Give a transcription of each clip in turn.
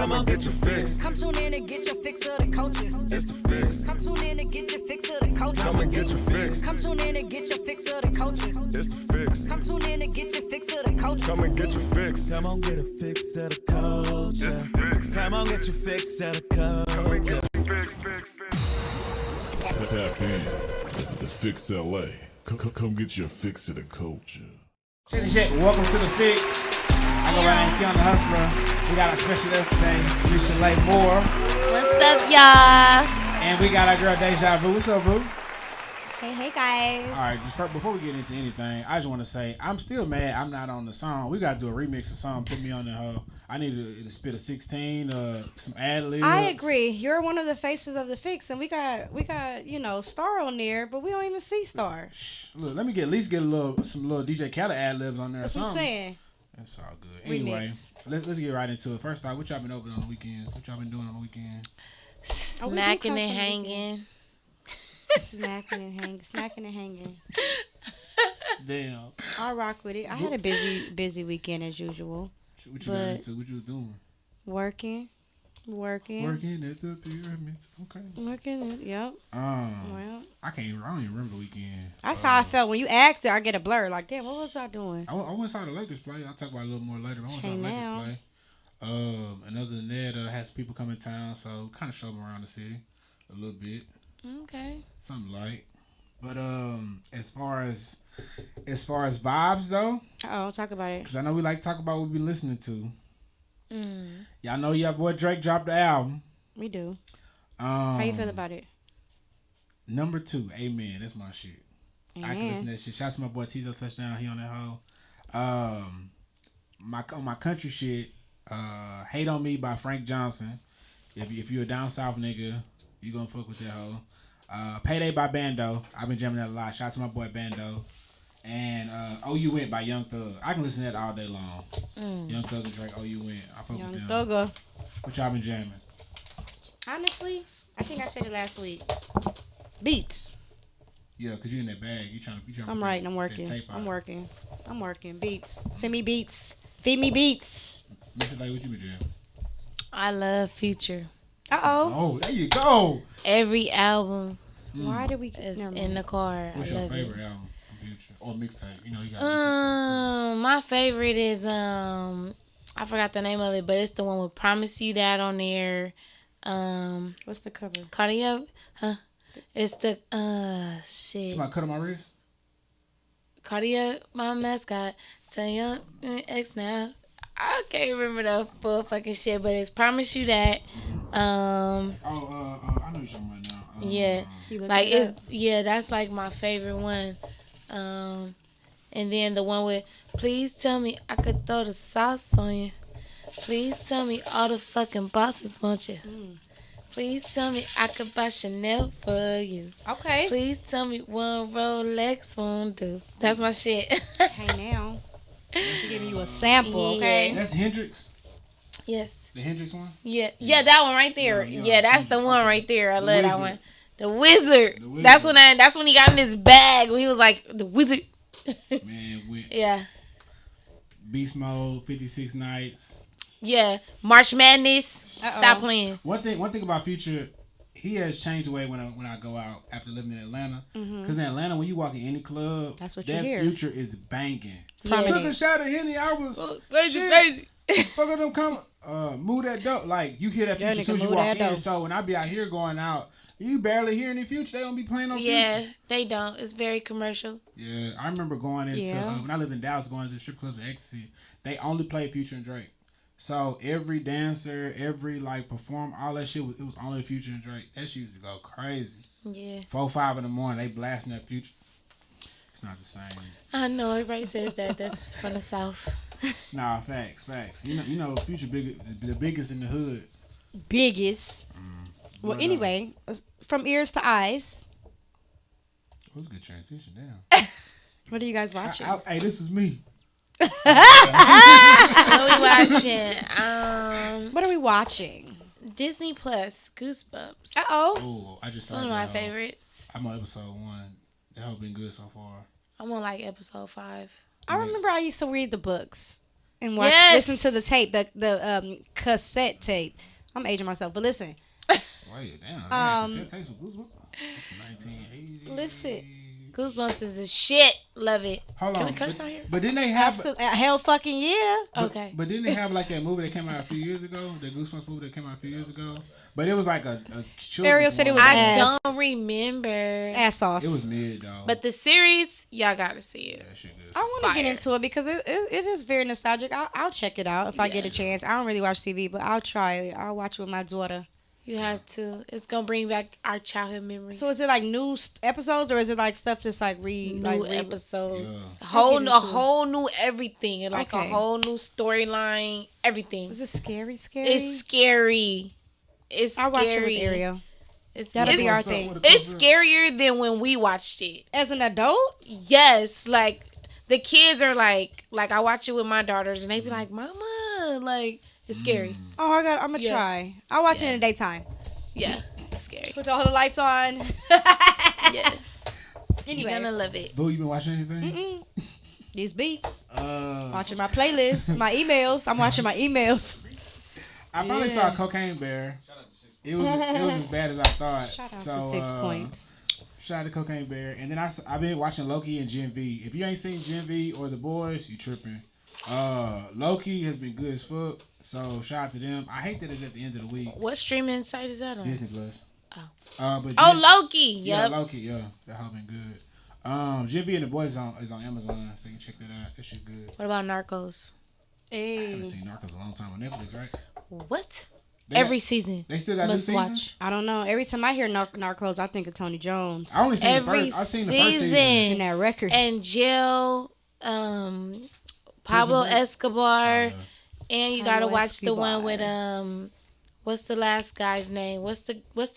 Come on, get your fix. Come tune in and get your fix of the culture. It's the fix. Come tune in and get your fix of the culture. Come and get your fix. Come tune in and get your fix of the culture. It's the fix. Come tune in and get your fix of the culture. Come and get your fix. Come on, get a fix of the culture. Come on, get your fix of the culture. Tap in. The Fix LA. Come get your fix of the culture. Check. Welcome to the Fix. I go by Keon the Hustler. We got our special guest today, Michelea Moore. What's up, y'all? And we got our girl Deja Vu. What's up, Vu? Hey, guys. All right, before we get into anything, I just want to say I'm still mad I'm not on the song. We got to do a remix of song. Put me on the hoe. I need to spit a 16, some ad-libs. I agree. You're one of the faces of the Fix, and we got Star on there, but we don't even see Star. Look, let me at least get some little DJ Khaled ad-libs on there. That's what I'm saying. That's all good. Anyway, Remix. let's get right into it. First off, what y'all been open on the weekends? What y'all been doing on the weekend? Smacking and hanging. Smacking and hanging. Damn. I'll rock with it. I had a busy weekend as usual. What you got into? What you was doing? Working. Working at the pyramids. Okay. Yep. Well, I don't even remember the weekend. that's how I felt when you asked it. I get a blur. Like, damn, what was I doing? I went saw the Lakers play. I'll talk about it a little more later. I went saw the now. Lakers play. And other than that, had some people come in town, so kind of showed them around the city a little bit. Okay. Something light. But as far as vibes though, Talk about it. because I know we like to talk about what we been listening to. Y'all know your boy Drake dropped the album. We do. How you feel about it? Number 2, Amen. That's my shit. Amen. I can listen to that shit. Shout out to my boy Tizo Touchdown. He on that hoe. My country shit. Hate on Me by Frank Johnson. If you a down south nigga, you gonna fuck with that hoe. Payday by Bando. I've been jamming that a lot. Shout out to my boy Bando. And Oh You Went by Young Thug. I can listen to that all day long. Young Thug and Drake, Oh You Went. I fuck Young with them. Thugger. What y'all been jamming? Honestly, I think I said it last week. Beats. Yeah, cause you in that bag. You trying to. I'm writing. I'm working. I'm working. Beats. Send me beats. Feed me beats. Mr. Lay, what you been jamming? I love Future. Oh, there you go. Every album Why did we is never in the car. What's I your love favorite it. album from Future or mixtape? You know, you got mixtapes My favorite is I forgot the name of it, but it's the one with Promise You That on there. What's the cover? Cardio, huh? It's the shit. Somebody cut on my wrist. Cardio, my mascot. Tell your ex now. I can't remember the full fucking shit, but it's Promise You That. I know you're talking right now. Yeah, like that's like my favorite one. And then the one with Please Tell Me I Could Throw the Sauce on You. Please tell me all the fucking bosses want you. Please tell me I could buy Chanel for you. Okay. Please tell me one Rolex won't do. That's my shit. Hey now. She's giving you a sample, okay? That's Hendrix. Yes. The Hendrix one. Yeah, that one right there. Yeah, that's the one right there. I love that Wizard. one. The Wizard. The Wizard. That's when he got in his bag when he was like the Wizard. Man, with Yeah. Beast Mode, 56 Nights. Yeah. March Madness. Uh-oh. Stop playing. One thing about Future, he has changed the way when I go out after living in Atlanta. Because in Atlanta, when you walk in any club, That's what you that hear. Future is banging. Yeah. Took a shot at Henny. I was Crazy. fuck with them come move that dope. Like you hear that Yeah, Future as soon as nigga, you move walk that in. dope. So when I be out here going out, you barely hear any Future. They don't be playing no Yeah, Future. they don't. It's very commercial. Yeah, I remember going into Yeah. when I lived in Dallas, going to the strip clubs of Ecstasy. They only played Future and Drake. So every dancer, every like perform, all that shit it was only Future and Drake. That shit used to go crazy. Yeah. 4, 5 in the morning, they blasting that Future. It's not the same. I know everybody says that. That's from the South. Nah, facts. You know, Future the biggest in the hood. Biggest. Well, But, anyway, from ears to eyes. it was a good transition. Damn. What are you guys watching? Hey, this is me. What we watching? What are we watching? Disney Plus, Goosebumps. Uh-oh. Oh, I just It's one of my favorites. I'm on episode 1. That whole been good so far. I'm on like episode 5. I remember I used to read the books. and watch. Yes. Listen to the tape, the cassette tape. I'm aging myself, but listen. Wait, damn. Cassette tapes with Goosebumps? It's 1980. Listen. Goosebumps is a shit. Love it. Hold Can on. we curse on here? But didn't they have... Absolutely. Hell fucking yeah. Okay. But didn't they have like that movie that came out a few years ago? The Goosebumps movie that came out a few years ago? But it was like a children's Ariel said it was one. I ass. don't remember. Ass sauce. It was mid, though. But the series, y'all gotta see it. That shit good. I want to get Fire. into it because it is very nostalgic. I'll check it out if I get a chance. I don't really watch TV, but I'll try it. I'll watch it with my daughter. You have to. It's gonna bring back our childhood memories. So is it like new episodes or is it like stuff that's like new episodes, Yeah. a whole new everything, and like a Okay. whole new storyline, everything. Is it scary? It's scary. It's I'll watch it with scary. Ariel. It's That'll be our What's up thing. with the It's cover? scarier than when we watched it. As an adult? Yes, like the kids are like I watch it with my daughters, and they be like, "Mama," like it's scary. Oh, I'm gonna Yeah. try. I'll watch it Yeah. in the daytime. Yeah, it's scary. Put all the lights on. Yeah, Anyway, you're gonna love it. Boo, you been watching anything? these beats. Uh, Watching my playlist, my emails. I'm watching my emails. I finally saw Cocaine Bear. It was as bad as I thought. Shout out so, to 6 Points. Shout out to Cocaine Bear. And then I've been watching Loki and Gen V. If you ain't seen Gen V or The Boys, you tripping. Loki has been good as fuck. So shout out to them. I hate that it's at the end of the week. What streaming site is that on? Disney Plus. Oh. But Oh, Gen- Loki. Yeah, Yep. Loki. Yeah, that whole been good. Gen V and The Boys is on Amazon, so you can check that out. That shit good. What about Narcos? I Hey, haven't seen Narcos a long time on Netflix, right? What? They Every got- season. They still got new Must seasons? watch. I don't know. Every time I hear Narcos, I think of Tony Jones I only seen Every the first. I seen the first season. and that record. And Jill, Pablo Prison Break? Escobar, and you gotta Pablo watch the one with Escobar. what's the last guy's name? What's the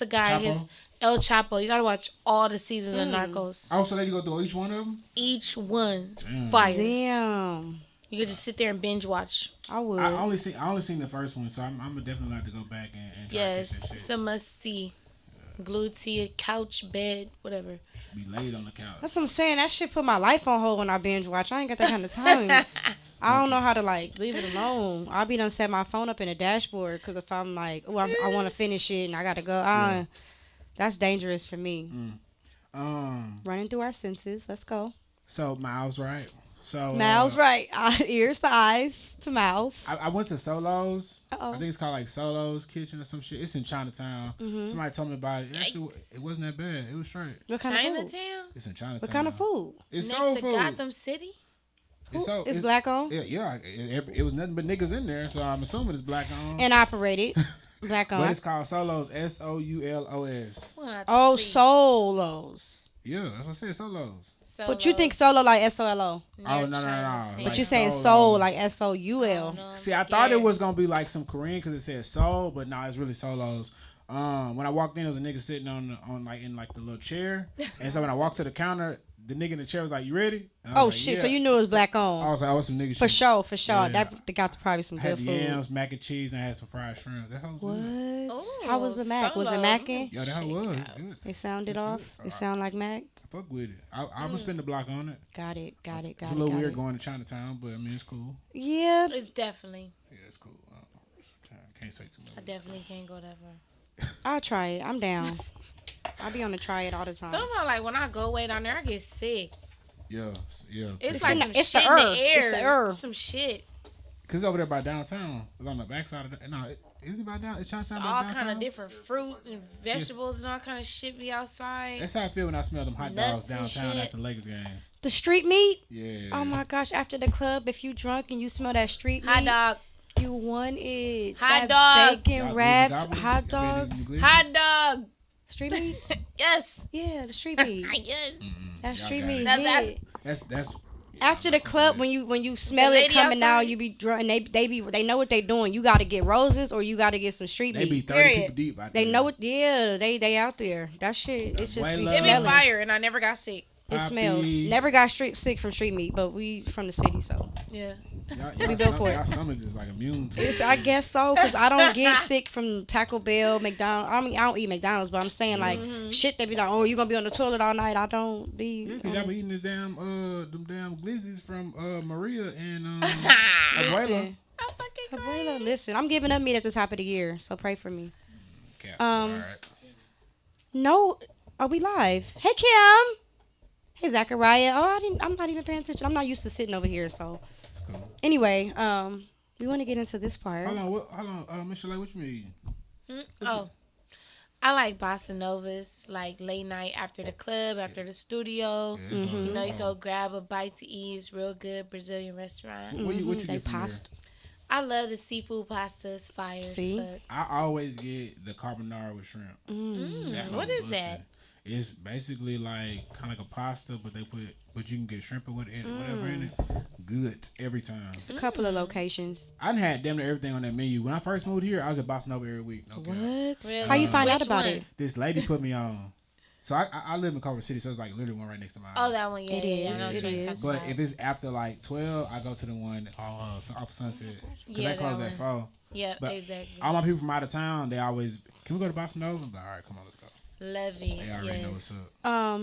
guy? Chapo? His El Chapo. You gotta watch all the seasons of Narcos. Oh, so they go through each one of them? Each one Damn. fire. Damn, You could just sit there and binge watch. I would. I only seen the first one, so I'm gonna definitely have to go back and try to catch that Yes, shit. it's a must see. Glued to your couch, bed, whatever. Be laid on the couch. That's what I'm saying. That shit put my life on hold when I binge watch. I ain't got that kind of time. I don't know how to like leave it alone. I'll be done set my phone up in the dashboard because if I'm like, oh, I want to finish it and I gotta go, that's dangerous for me. Running through our senses. Let's go. So Miles, right? So Mal's right. Ears to eyes to mouths. I went to Solo's. Uh-oh. I think it's called like Solo's Kitchen or some shit. It's in Chinatown. Somebody told me about it. Actually, it wasn't that bad. It was straight. What kind of food? Chinatown? It's in Chinatown. What kind of food? It's Next soul to food. Gotham City? It's so It's black owned Yeah, it was nothing but niggas in there, so I'm assuming it's black owned. and operated. Black But it's owned. called Solo's, SOULOS. We'll have to Oh, see. solos. Yeah, that's what I said, Solo's. But you think solo like SOLO. Oh, no. But Like you saying soul, soul like SOUL. See, I thought it was gonna be like some Korean because it said soul, but no, it's really Solos. When I walked in, there was a nigga sitting in the little chair, and so when I walked to the counter, the nigga in the chair was like, "You ready?" And I Oh was like, shit! "Yeah." So you knew it was black I owned. was like, "Oh, some nigga For shit." sure. Yeah. That they got probably some I had good food. yams, mac and cheese, and I had some fried shrimp. That hoe was good. What? Ooh, How was the mac? Was it Solo. macking? Yeah, that hoe was good. It sounded It's off. good. It sound like mac. I fuck with it. I'm gonna spend the block on it. Got it. It's a little weird going to Chinatown, but I mean it's cool. Yeah. It's definitely. Yeah, it's cool. Can't say too I much. definitely can't go that far. I'll try it. I'm down. I'll be on the try it all the time. Somehow, like when I go way down there, I get sick. Yeah. It's It's like in some the- it's shit the in herb. the air. It's the herb. Some shit. Cause it's over there by downtown. It's on the backside of the. No, is it by down? It's Chinatown by All downtown. kind of different fruit and vegetables and all kind of shit be outside. That's how I feel when I smell them hot Nuts dogs and downtown shit. after the Lakers game. The street meat. Yeah. Oh my gosh! After the club, if you drunk and you smell that street Hot meat, dog. you want it. Hot that dog. Bacon Y'all wrapped goblins? hot Y'all been dogs. eating Hot dog. Street meat. Yes. Yeah, the street meat. I guess. That Y'all street got meat. it. That's- hit. That's After the club, when you smell The it lady coming out, outside? you be drunk. And they know what they doing. You got to get roses or you got to get some street they meat. be 30 Period. people deep out They there. know what. Yeah, they out there. That shit. It's just Way be love. It be smelling. fire, and I never got sick. It smells. Poppy. Never got sick from street meat, but we from the city, so Yeah. Y'all built for it. Y'all stomach just like immune to it. I guess so. Cause I don't get sick from Taco Bell, McDonald's. I mean, I don't eat McDonald's, but I'm saying like shit. They be like, oh, you gonna be on the toilet all night. I don't be. Cause y'all be eating this damn them damn glizzies from Maria and Love listen. Abuela, listen. I'm giving up meat at the top of the year, so pray for me. Okay. All right. No, are we live? Hey, Kim. Hey, Zachariah. I'm not even paying attention. I'm not used to sitting over here, so. That's cool. Anyway, we want to get into this part. Hold on, Michelea, what you mean? I like bossa novas, like late night after the club, after the studio. Yeah, You know, you go grab a bite to eat. It's real good Brazilian restaurant. What you They get from pasta. I love the seafood pastas, fire as See? fuck. there? I always get the carbonara with shrimp. What is that? It's basically like kind of like a pasta, but you can get shrimp or whatever in it. Good every time. It's a couple of locations. I done had damn near everything on that menu. When I first moved here, I was at Bossa Nova every week. No cap. What? Really? How you find out Which about one? it? This lady put me on. So I live in Culver City, so it's like literally one right next to mine. Oh, that one, yeah. It yeah, is, I know what it you're is. talking But about. if it's after like 12, I go to the one off Sunset. Because Yeah, they close that at 4. Yeah, But exactly. all my people from out of town, they always, can we go to Bossa Nova? I'm like, all right, come on, let's go. Love it. They already know what's up.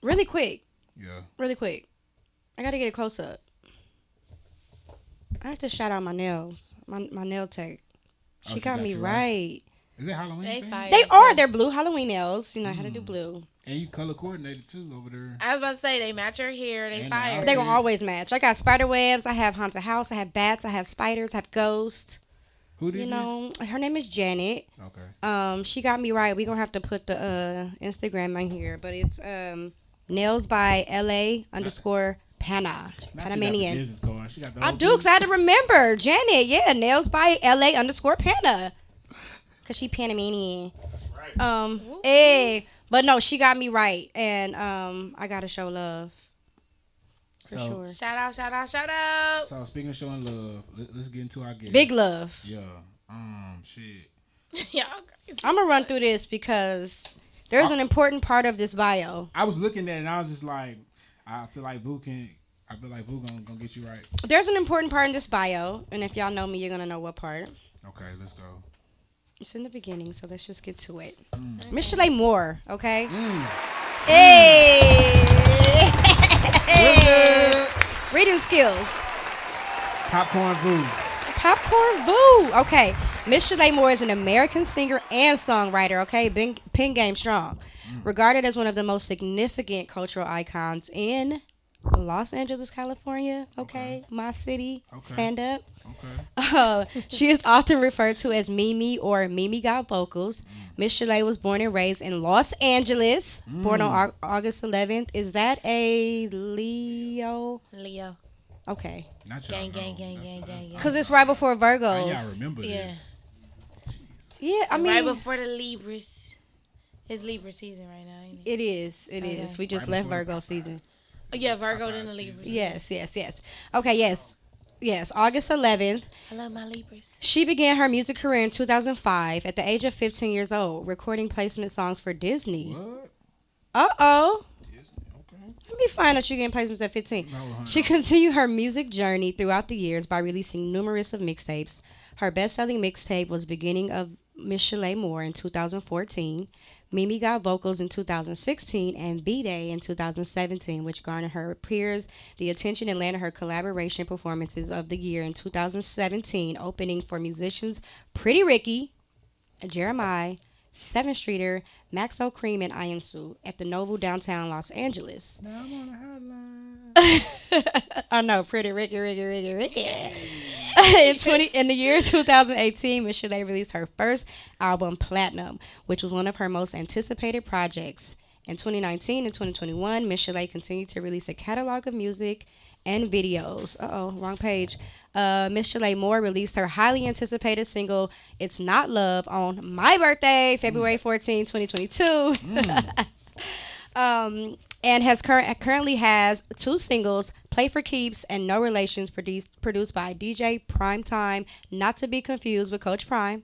Really quick. Yeah. Really quick. I got to get a close up. I have to shout out my nails. My nail tech. Oh, She got me you right. Is it Halloween? They thing? fire. They as are. fuck. They're blue Halloween nails. You know, I had to do blue. And you color coordinated too over there. I was about to say, they match her hair. They And fire. They're going to always match. I got spider webs. I have haunted house. I have bats. I have spiders. I have ghosts. Who did You know, her name is Janet. this? Okay. She got me right. We're going to have to put the Instagram on here. But it's nails by LA_Panna. Now she got the Panamanian. business going. She got the I whole do, because I had to remember. Janet, yeah, nails by LA_Panna. Because she Panamanian. But no, she got me right. And I got to show love. For So- sure. Shout out, shout out, shout out. So speaking of showing love, let's get into our game. Big love. Yeah. Shit. Y'all crazy. I'm going to run through this because there's an important part of this bio. I was looking at it and I was just like, I feel like Boo gonna get you right. There's an important part in this bio. And if y'all know me, you're going to know what part. Okay, let's go. It's in the beginning, so let's just get to it. Michelea Moore, okay? Hey! Reading skills. Popcorn Boo. Popcorn Boo. Okay. Michelea Moore is an American singer and songwriter, okay? Pen game strong. Regarded as one of the most significant cultural icons in Los Angeles, California, okay? My city. Okay. Stand up. Okay. She is often referred to as Mimi or Mimi Got Vocals. Michelea was born and raised in Los Angeles, born on August 11th. Is that a Leo? Leo. Okay. Not y'all Gang, know. gang, That's- gang, gang, gang. Because it's right before How Virgos. y'all remember Yeah. this? Yeah, I mean, right before the Libras. It's Libra season right now, ain't it? it is. It Okay. is. We just Right left before Virgo season. Oh, yeah, Virgo then the Libras. Yes. Okay, yes. August 11th. I love my Libras. She began her music career in 2005 at the age of 15 years old, recording placement songs for Disney. What? Uh-oh. Disney, okay. Let me find out you're getting placements at 15. No, honey. She continued her music journey throughout the years by releasing numerous of mixtapes. Her best-selling mixtape was Beginning of Michelea Moore in 2014, Mimi Got Vocals in 2016, and B-Day in 2017, which garnered her peers the attention and landed her collaboration performances of the year in 2017, opening for musicians Pretty Ricky, Jeremiah, Seven Streeter, Maxo Cream, and Iron Suit at the Novo downtown Los Angeles. Now I'm on the hotline. I know, Pretty Ricky. In the year 2018, Michelea released her first album, Platinum, which was one of her most anticipated projects. In 2019 and 2021, Michelea continued to release a catalog of music and videos. Wrong page. Michelea Moore released her highly anticipated single, It's Not Love, on my birthday, February 14, 2022. And currently has 2 singles, Play for Keeps and No Relations, produced by DJ Primetime, not to be confused with Coach Prime.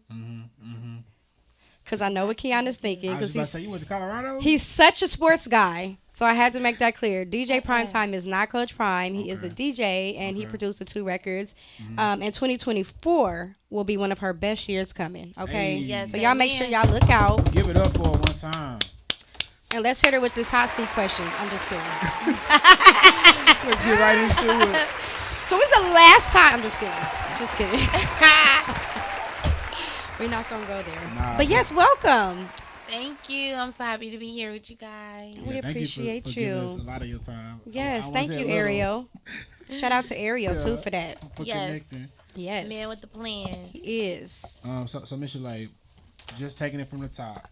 Because I know what Keanu's thinking. I was Because about to say, you went to Colorado? he's such a sports guy. So I had to make that clear. DJ Primetime is not Coach Prime. He is the DJ, and he produced the 2 records. And 2024 will be one of her best years coming. Okay? Hey. Yes, So y'all make amen. sure y'all look out. Give it up for her one time. And let's hit her with this hot seat question. I'm just kidding. We'll get right into it. So when's the last time? I'm just kidding. Just kidding. We're not gonna go there. Nah, but yes, welcome. Thank you. I'm so happy to be here with you guys. We thank appreciate for you. giving us a lot of your time. Yes, I thank wanna say you, a little Ariel. Shout out to Ariel too for that. for Yes. connecting. Yes, Man with the plan. he is. So Michelea, just taking it from the top.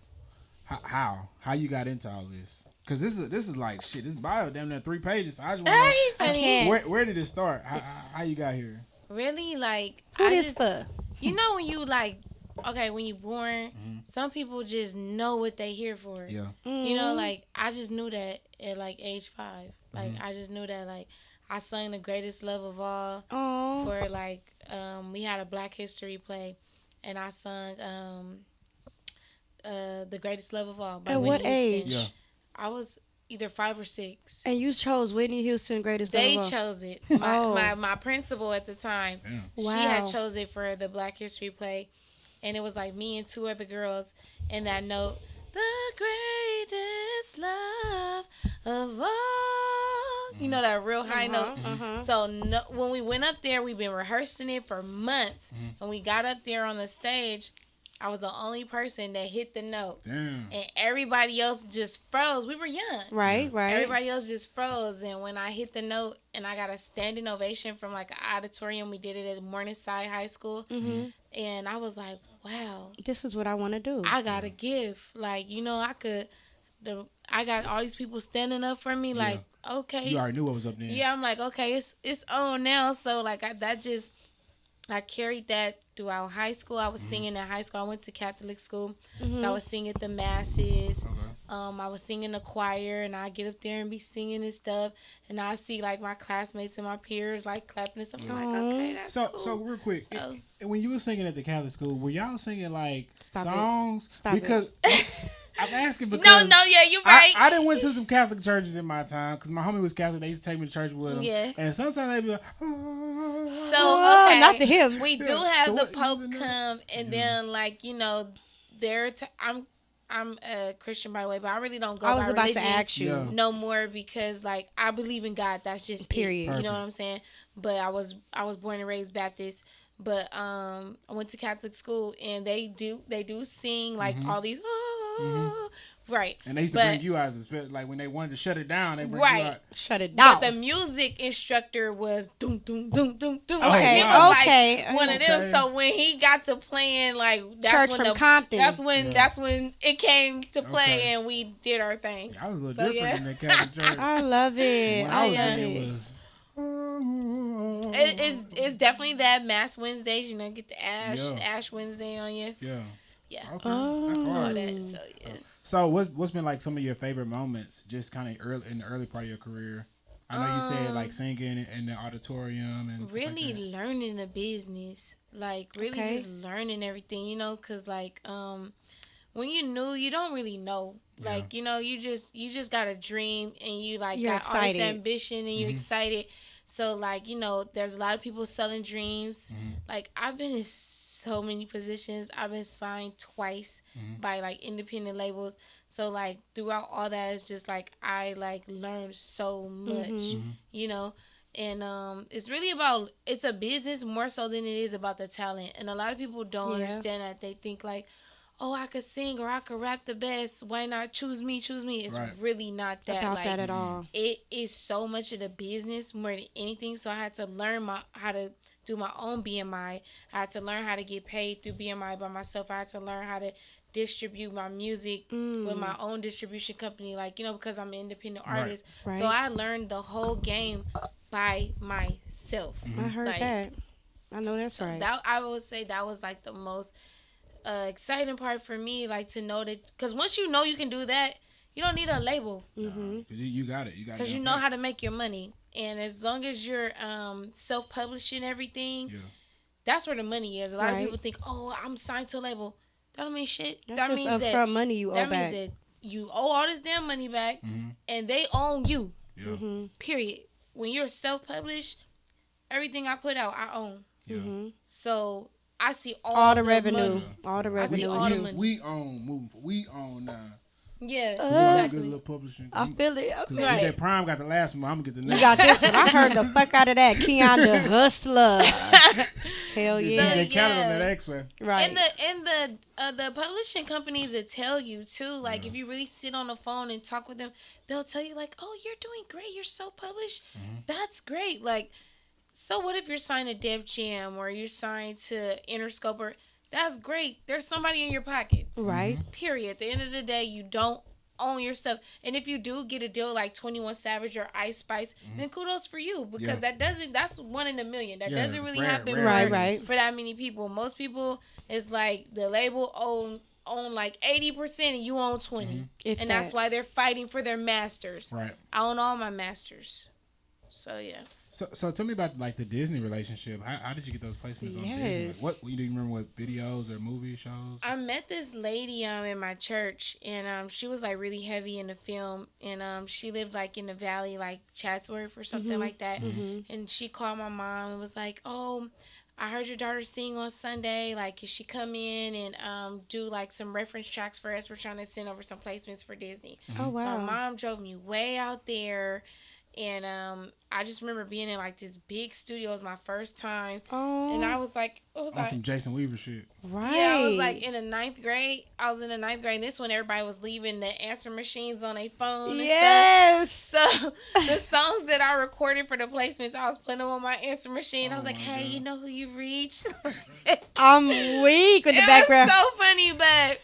How you got into all this? Cause this is like shit. This bio damn near 3 pages. So I just want Hey, to funny. know where did it start? How you got here? Really, like, Who I this just, for? you know, when you like, okay, when you born, some people just know what they here for. Yeah. You know, like, I just knew that at like age 5. Like, I just knew that, like, I sung The Greatest Love of All Oh, for like, we had a Black History play, and I sung The Greatest Love of All by at Whitney what Houston. age? Yeah. I was either 5 or 6. And you chose Whitney Houston, Greatest They Love of All. chose it. Oh. My principal at the time, Damn. she had Wow. chose it for the Black History play, and it was like me and 2 other girls, and that note, the greatest love of all. You know, that real high note. So when we went up there, we've been rehearsing it for months, and we got up there on the stage. I was the only person that hit the note, Damn. and everybody else just froze. We were young. Right. Everybody else just froze, and when I hit the note and I got a standing ovation from like an auditorium, we did it at Morningside High School, and I was like, wow, This is what I want to do. I got a gift. Like, you know, I got all these people standing up for me. Like, okay, You already knew what was up there. yeah, I'm like, okay, it's on now. So like I carried that throughout high school. I was singing in high school. I went to Catholic school, so I was singing at the masses. Okay. I was singing the choir, and I get up there and be singing and stuff. And I see like my classmates and my peers like clapping and stuff. I'm like, okay, that's So cool. so real quick, So- when you were singing at the Catholic school, were y'all singing like Stop it. songs? Stop it. Because I'm asking because no, yeah, you're right. I didn't went to some Catholic churches in my time because my homie was Catholic. They used to take me to church with them. Yeah. And sometimes they'd be like, So okay, not the hymns. We do Yeah. have So the what- Pope using that? come, and then like, you know, I'm a Christian by the way, but I really don't go. I was by about religion to ask you. Yeah. no more because like I believe in God. That's just Period. It, you know Perfect. what I'm saying? But I was born and raised Baptist. But I went to Catholic school, and they do sing like all these right. and they used to But- bring you out as a like when they wanted to shut it down, they bring you Right. out. Shut it down. But the music instructor was doom doom doom doom doom. Okay, Like, he was like okay. one of them. Okay. So when he got to playing, like that's Church when from Compton. That's when it came to play, Okay. and we did our thing. I was a little So, different yeah. than the Catholic church. I love it. When I I was love in it. it was. It's definitely that Mass Wednesdays. You know, get the Yeah. Ash Wednesday on you. Yeah. Yeah. Okay. Oh. That's All hard. that. So yeah. So what's been like some of your favorite moments, just kind of early in the early part of your career? I know you said like singing in the auditorium and stuff Really like that. learning the business, like really Okay. just learning everything, you know, because like when you're new, you don't really know, like, you know, you just got a dream, and you like You're got all this excited. ambition, and you're excited. So like, you know, there's a lot of people selling dreams. Like I've been in so many positions. I've been signed twice by like independent labels. So like throughout all that, it's just like I like learned so much, you know. And it's really it's a business more so than it is about the talent. And a lot of people don't Yeah. understand that. They think like, oh, I could sing or I could rap the best. Why not choose me? It's Right. really not that. About like, that at all. it is so much of the business more than anything. So I had to learn how to do my own BMI. I had to learn how to get paid through BMI by myself. I had to learn how to distribute my music with my own distribution company, like, you know, because I'm an independent artist. Right. So I learned the whole game by myself. I heard Like, that. I know that's so right. that I would say that was like the most exciting part for me, like to know that, because once you know you can do that, you don't need a label, Because you got it. You got it. because you know how to make your money. And as long as you're self-publishing everything, Yeah. that's where the money is. A lot Right. of people think, oh, I'm signed to a label. That don't mean shit. That's that just means that upfront money you owe that back. means that you owe all this damn money back, and they own you. Yeah. Period. When you're self-published, everything I put out, I own. Yeah. So I see All the money. revenue. All the I see revenue. all the Yeah, money. we own moving. We own Yeah, Good exactly. little publishing. I feel it. I feel it. Right. DJ Prime got the last one. I'm gonna get the next. You got this one. I heard the fuck out of that. Keon the Hustler. Hell yeah. DJ Khaled yeah. on that X-Ray. Right. And the publishing companies that tell you too, like if you really sit on the phone and talk with them, they'll tell you like, oh, you're doing great. You're so published. That's great. Like, so what if you're signed to Def Jam or you're signed to Interscope? Or that's great. There's somebody in your pockets. Right. Period. At the end of the day, you don't own your stuff. And if you do get a deal like 21 Savage or Ice Spice, then kudos for you, because that's one in a million. That Yeah, doesn't really rare, happen rare. Right. for that many people. Most people, it's like the label own like 80% and you own 20. If And that's that. why they're fighting for their masters. Right. I own all my masters. So yeah. So tell me about like the Disney relationship. How did you get those placements on Disney? Yes. Like, do you remember what videos or movie shows? I met this lady in my church, and she was like really heavy in the film, and she lived like in the valley, like Chatsworth or something like that. And she called my mom and was like, "Oh, I heard your daughter sing on Sunday. Like, could she come in and do like some reference tracks for us? We're trying to send over some placements for Disney." Oh wow. So mom drove me way out there. And I just remember being in like this big studio. It was my first time. Oh. And I was like, it was On like, some Jason Weaver shit. Right. yeah, I was like in the 9th grade. I was in the 9th grade. And this when everybody was leaving the answer machines on their phone and Yes. stuff. So the songs that I recorded for the placements, I was putting them on my answer machine. I was like, my hey, God. you know who you reached? I'm weak with the background. It was so funny, but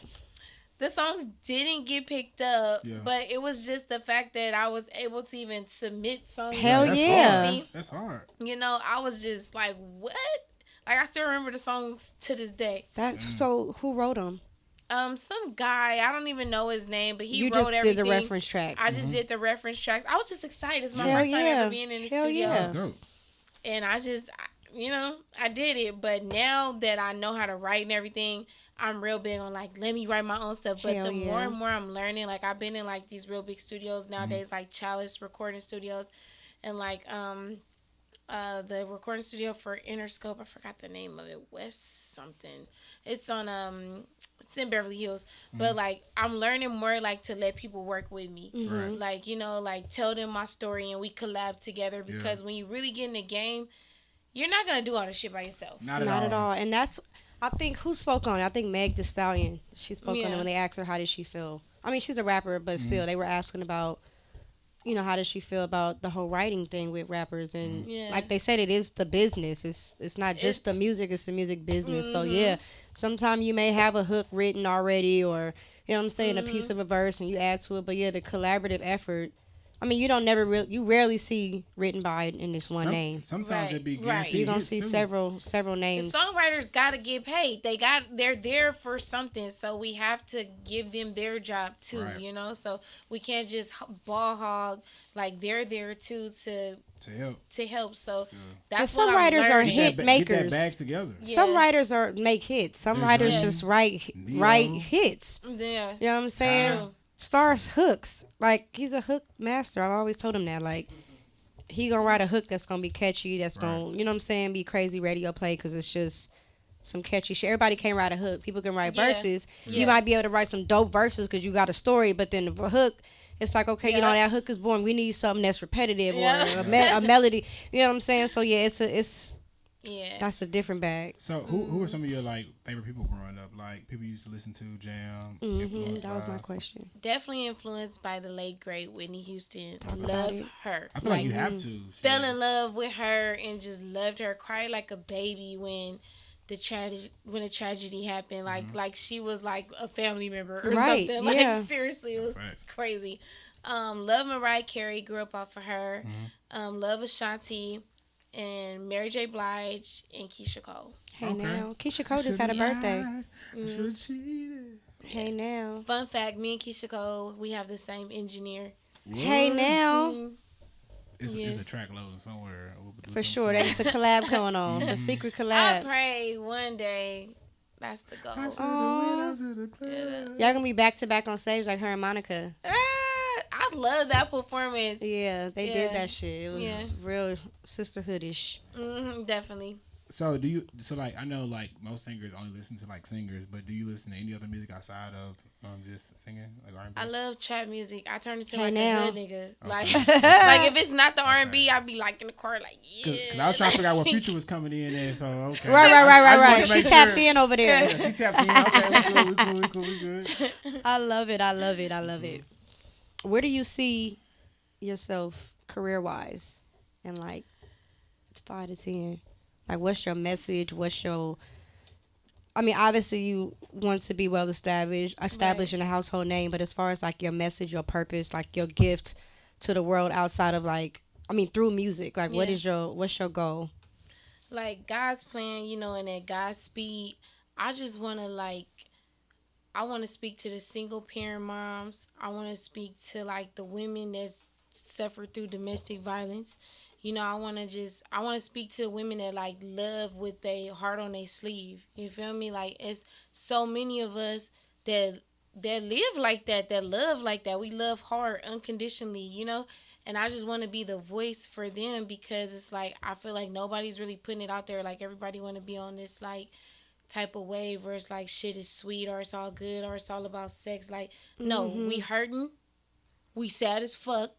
the songs didn't get picked up. Yeah. But it was just the fact that I was able to even submit songs. Hell to yeah. Disney. That's hard. You know, I was just like, what? Like, I still remember the songs to this day. So who wrote them? Some guy, I don't even know his name, but he You wrote just everything. did the reference tracks. I just did the reference tracks. I was just excited. It's my Hell first time yeah. ever being in the Hell studio. yeah. That's dope. And I did it. But now that I know how to write and everything, I'm real big on like, let me write my own stuff. But Hell the yeah. more and more I'm learning, like I've been in like these real big studios nowadays, like Chalice recording studios, and like the recording studio for Interscope. I forgot the name of it. West something. It's on it's in Beverly Hills. But like I'm learning more like to let people work with me. Right. Like, you know, like tell them my story and we collab together, because when you really get in the game, you're not gonna do all this shit by yourself. Not Not at all. And that's, I think, who spoke on it? I think Meg Thee Stallion. She spoke on it when they asked her how did she feel. I mean, she's a rapper, but still, they were asking about, you know, how does she feel about the whole writing thing with rappers? And like they said, it is the business. It's not just the music, it's the music business. So yeah, sometimes you may have a hook written already, or, you know what I'm saying, a piece of a verse and you add to it. But yeah, the collaborative effort, I mean, you rarely see written by in this one name. Sometimes it be Right. guaranteed. You're gonna hits, see too. several The names. songwriters gotta get paid. They're there for something, so we have to give them their job too. Right. You know, so we can't just ball hog. Like they're there too to help. So that's some what writers I'm are learning. hit Get makers. that bag together. Yeah. Some writers make hits. Some writers Jones, just write Neo. hits. Yeah, You know what I'm saying? true. Stars hooks. Like, he's a hook master. I've always told him that. Like, he gonna write a hook that's gonna be catchy. That's gonna, you know what I'm saying, be crazy radio play, because it's just some catchy shit. Everybody can't write a hook. People can write verses. Yeah. You might be able to write some dope verses because you got a story, but then the hook, it's like, okay, you know, that hook is boring. We need something that's repetitive or a melody. You know what I'm saying? So yeah, that's a different bag. So who are some of your like favorite people growing up? Like people you used to listen to, jam. influenced That was by? my question. Definitely influenced by the late great Whitney Houston. about Love it. her. I feel like you have to. Shit. Fell in love with her and just loved her. Cried like a baby when the tragedy happened. Like she was like a family member or Right, something. yeah. Like seriously, it was Facts. crazy. Love Mariah Carey. Grew up off of her. Love Ashanti. And Mary J. Blige and Keisha Cole. Hey now, Keisha Cole just had a birthday. Should've cheated. Hey now. Fun fact, me and Keisha Cole, we have the same engineer. Hey now. It's Yeah. a track load somewhere. For sure, there's a collab going on. A secret I collab. pray one day that's the goal. Aw. Y'all gonna be back to back on stage like her and Monica. I love that performance. Yeah, they did Yeah. that shit. It was Yeah. real sisterhoodish. Definitely. So do you? So like I know like most singers only listen to like singers, but do you listen to any other music outside of just singing like R&B? I love trap music. I turn into Hey, like now. a hood nigga. Like, Okay. like if it's not the R&B, I'd be like in the car like, yeah. Cause I was trying to figure out what Future was coming in there. So okay. Right. I just wanted to She make tapped sure. in over there. Yeah, she tapped in. Okay, we cool. We good. I love it. Where do you see yourself career-wise in like 5 to 10? Like, what's your message? I mean, obviously you want to be well established in a household name, but as far as like your message, your purpose, like your gift to the world outside of like, I mean, through music, like what's your goal? Like God's plan, you know, and at God's speed, I just want to I want to speak to the single parent moms. I want to speak to like the women that's suffered through domestic violence. You know, I want to speak to the women that like love with their heart on their sleeve. You feel me? Like it's so many of us that live like that love like that. We love hard unconditionally, you know? And I just want to be the voice for them because it's like I feel like nobody's really putting it out there. Like everybody want to be on this like type of wave where it's like shit is sweet or it's all good or it's all about sex. Like no, we hurting, we sad as fuck,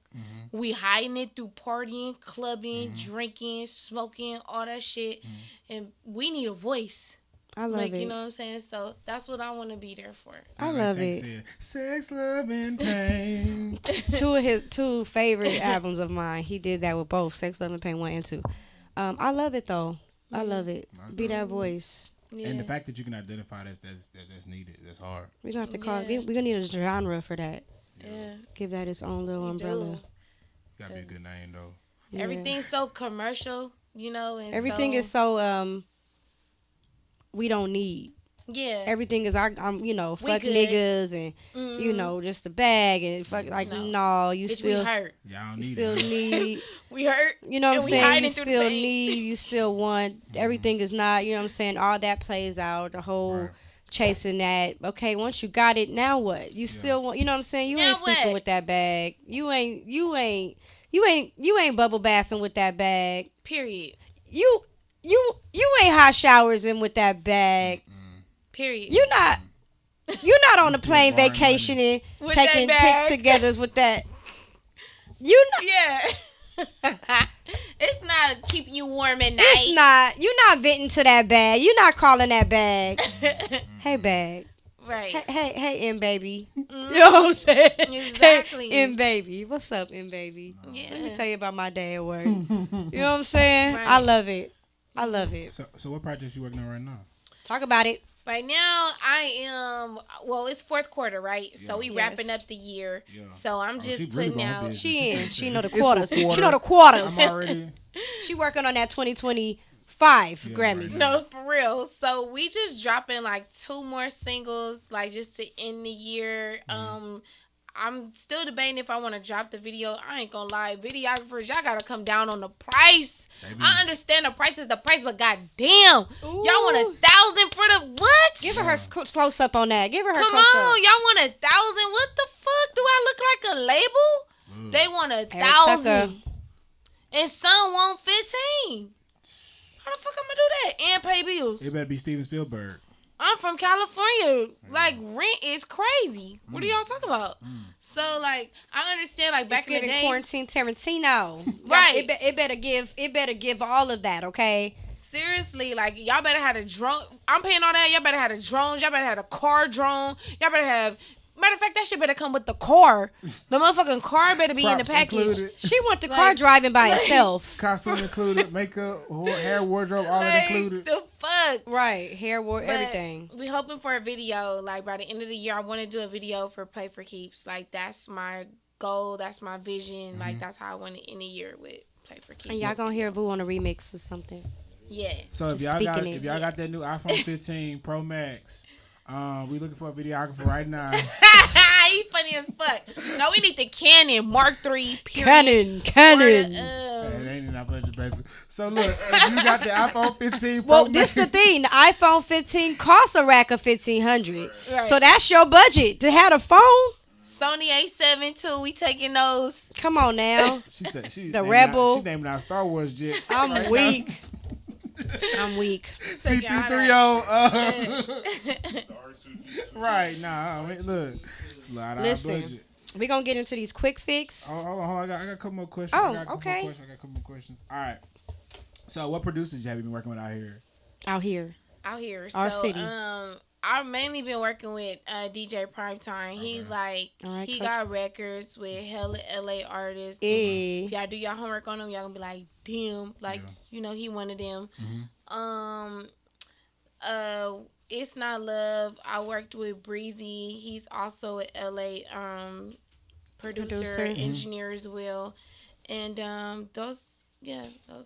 we hiding it through partying, clubbing, drinking, smoking, all that shit, and we need a voice. I love like, it. You know what I'm saying? So that's what I want to be there for. I love it. Sex, love, and pain. Two favorite albums of mine. He did that with both Sex, Love, and Pain 1 and 2. I love it though. I love it. Be that voice. Yeah. And the fact that you can identify that's needed, that's hard. We're gonna have to call. Yeah. We're gonna need a genre for that. Yeah. Give that its own little You umbrella. do. Gotta be a good name though. Yeah. Everything's so commercial, you know, and Everything is so we don't need. Yeah. Everything is I'm fuck good. niggas and you know just the bag and fuck like no you Bitch, still we hurt. Y'all you need still it. need We hurt. you know what And I'm we saying hiding you through the still pain. need you still want everything is not you know what I'm saying all that plays out the whole Right. chasing that okay once you got it now what you still want you know what I'm saying you Now ain't sleeping what? with that bag you ain't bubble bathing with that bag Period. you ain't hot showers in with that bag. Period. You're not on a plane borrowing vacationing, With taking that pics bag. together with that. You not. Yeah. It's not keeping you warm at night. It's not. You're not venting to that bag. You're not calling that bag. Hey bag. Right. Hey M baby. You know what I'm saying? Exactly. Hey, M baby. What's up, M baby? Yeah. Let me tell you about my day at work. You know what I'm saying? Right. I love it. I love it. So what projects you working on right now? Talk about it. Right now, I am. Well, it's fourth quarter, right? So we Yes. wrapping up the year. Yeah. So I'm she just really putting going out. business. She know the It's the quarters. She quarter. know the quarters. I'm already. She working on that 2025 Yeah, Grammys. right. No, for real. So we just dropping like 2 more singles, like just to end the year. I'm still debating if I want to drop the video. I ain't gonna lie, videographers, y'all gotta come down on the price. Baby. I understand the price is the price, but goddamn, y'all want Ooh. 1,000 for the what? Give her close up on that. Give her her Come close on, up. y'all want 1,000? What the fuck? Do I look like a label? They want 1,000, and some want 15. How the fuck I'm gonna do that and pay bills? It better be Steven Spielberg. I'm from California. Like, rent is crazy. What are y'all talking about? So, like, I understand, like, back It's in the giving day. quarantine Tarantino. Right. It better give all of that, okay? Seriously, like, y'all better have a drone. I'm paying all that. Y'all better have the drones. Y'all better have a car drone. Y'all better have... Matter of fact, that shit better come with the car. The motherfucking car better be in the Props package. included. She want the Like- car driving by itself. Costume included, makeup, hair, wardrobe, all that Like, included. the fuck? Right. Hair, But everything. we hoping for a video. Like, by the end of the year, I want to do a video for Play for Keeps. Like, that's my goal. That's my vision. Like, that's how I want to end the year with Play for Keeps. And y'all gonna hear Vu on a remix or something. Yeah. So if Just y'all got speaking if it. y'all got that new iPhone 15 Pro Max, we looking for a videographer right now. He funny as fuck. No, we need the Canon Mark III. Period. Canon. It ain't in our budget, baby. So look, if you got the iPhone 15 Pro Well, Max, this the thing. The iPhone 15 costs a rack of $1,500. Right. So that's your budget to have a phone. Sony A7 too. We taking those. Come on now. she said she The naming Rebel. She naming out Star Wars jets. I'm right weak. now. I'm weak. CP3O. Right, nah, wait, look. It's a lot of Listen. budget. We gonna get into these quick fix. Oh, hold on. I got a couple more questions. Oh, I got a couple okay. More questions. All right. So, what producers have you been working with out here? Out here. Out here. Our So, city. I've mainly been working with DJ Primetime. He he got records with hella LA artists. Hey. If y'all do y'all homework on him, y'all gonna be like, damn, like you know, he one of them. It's Not Love. I worked with Breezy. He's also a LA producer. Engineer as well. And those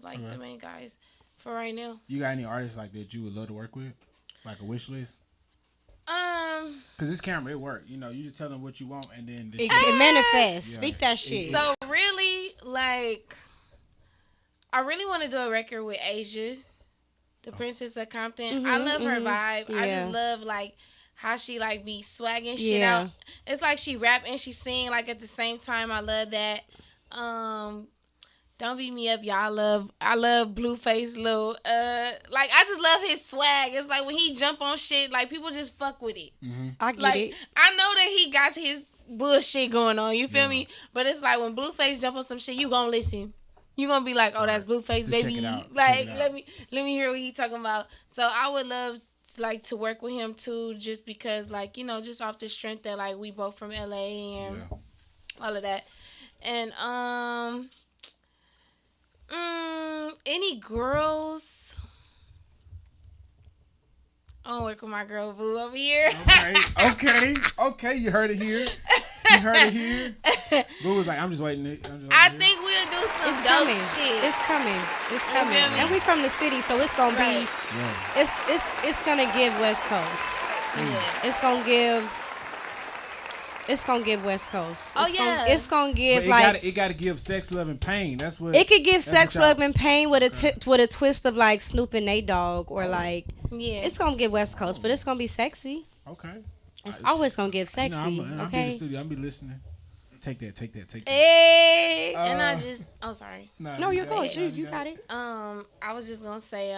like the main guys for right now. You got any artists like that you would love to work with? Like a wish list? Cause this camera, it work. You know, you just tell them what you want, and then It manifests. Yeah. Speak that shit. So really, like, I really want to do a record with Asia, the Princess of Compton. I love her vibe. Yeah. I just love like how she like be swagging shit out. It's like she rap and she sing like at the same time. I love that. Don't beat me up, y'all. I love Blueface Lil. Like I just love his swag. It's like when he jump on shit, like people just fuck with it. I get like, it. I know that he got his bullshit going on. You feel me? But it's like when Blueface jump on some shit, you gonna listen. You gonna be like, oh, that's Blueface, baby. Like let me hear what he talking about. So I would love to work with him too, just because like you know, just off the strength that like we both from LA and all of that. And any girls? I don't work with my girl Boo over here. Okay. You heard it here. Boo was like, I'm just waiting. I think we'll do some dope shit. It's coming. And we from the city, so it's gonna be. It's gonna give West Coast. Yeah. It's gonna give West Coast. It's gonna give it got to give sex, love, and pain. That's what it could give. Sex, love, and pain with a twist of like Snoop and Nate Dogg or like. Yeah. It's gonna give West Coast, but it's gonna be sexy. Okay. It's always gonna give sexy. I'm okay. in the studio. I'm be listening. Take that. Hey. And I just. Oh, sorry. No, you're good. You got it. I was just gonna say.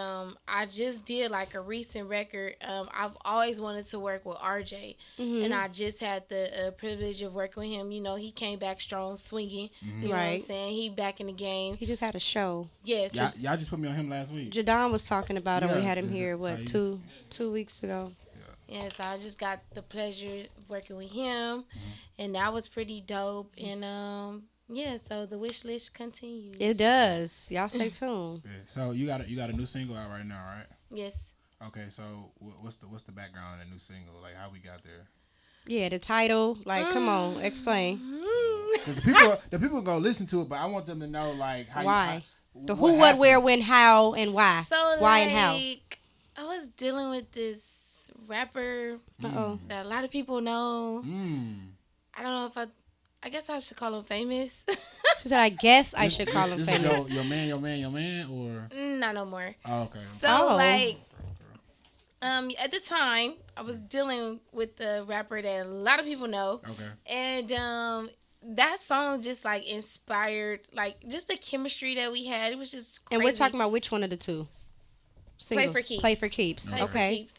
I just did like a recent record. I've always wanted to work with RJ, and I just had the privilege of working with him. You know, he came back strong, swinging. You know what I'm saying? He back in the game. He just had a show. Yes. Y'all just put me on him last week. Jadon was talking about him. We had him here. What 2 weeks ago? Yeah, so I just got the pleasure of working with him, and that was pretty dope. And so the wish list continues. It does. Y'all stay tuned. Yeah. So you got a new single out right now, right? Yes. Okay, so what's the background of the new single? Like how we got there? Yeah, the title. Like, come on, explain. The people gonna listen to it, but I want them to know like how why the who, what, where, when, how, and why. So why and how. I was dealing with this rapper that a lot of people know. I don't know if I guess I should call him famous. I guess I should call him famous. Your man, or not no more. Oh, okay. So at the time I was dealing with the rapper that a lot of people know. Okay. And that song just like inspired like just the chemistry that we had. It was just crazy. And we're talking about which one of the two? Single. Play for Keeps. Play for Keeps. Play for Keeps.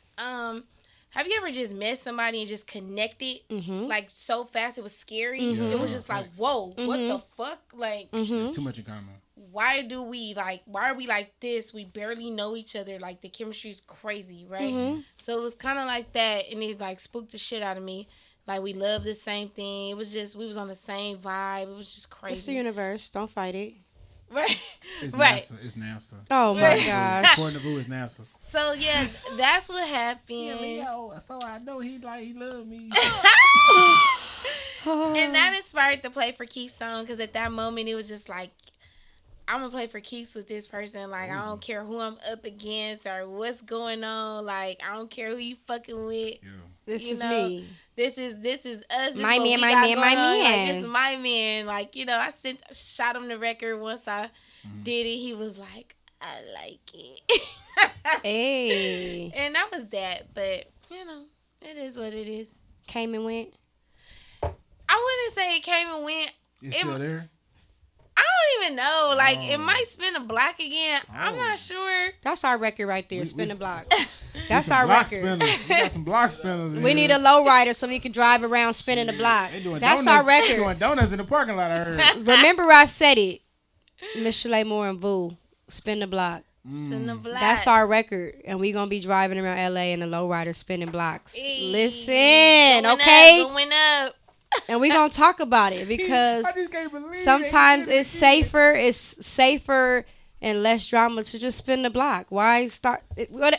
Have you ever just met somebody and just connected like so fast it was scary? It was just like, whoa, what the fuck? Like too much in common. Why are we like this? We barely know each other. Like the chemistry is crazy, right? So it was kind of like that, and it like spooked the shit out of me. Like we love the same thing. It was just we was on the same vibe. It was just crazy. It's the universe. Don't fight it. Right. It's right. NASA. It's NASA. Oh my gosh. According to Boo, it's NASA. So yeah, that's what happened. So I know he loved me. And that inspired the Play for Keeps song because at that moment it was just like, I'm gonna play for keeps with this person. Like I don't care who I'm up against or what's going on. Like I don't care who you fucking with. Yeah. This is me. This is us. This my man. Like, this is my man. Like, you know, I shot him the record once I did it. He was like, I like it. Hey. And that was that. But, you know, it is what it is. Came and went? I wouldn't say it came and went. It's still there? I don't even know. Like, it might spin a block again. I'm not sure. That's our record right there. Spin we- the block. That's Some our block record. Spinners. We got some block spinners. In We here. need a low rider so we can drive around spinning the block. They doing That's donuts, our They record. doing donuts in the parking lot. I heard. Remember I said it. Michelea Moore and Vu. Spin the block. Spin the block. That's our record. And we going to be driving around LA in a low rider spinning blocks. Hey, Listen, going okay? Up, going up. And we going to talk about it because I just can't believe sometimes they it's safer and less drama to just spin the block. Why start?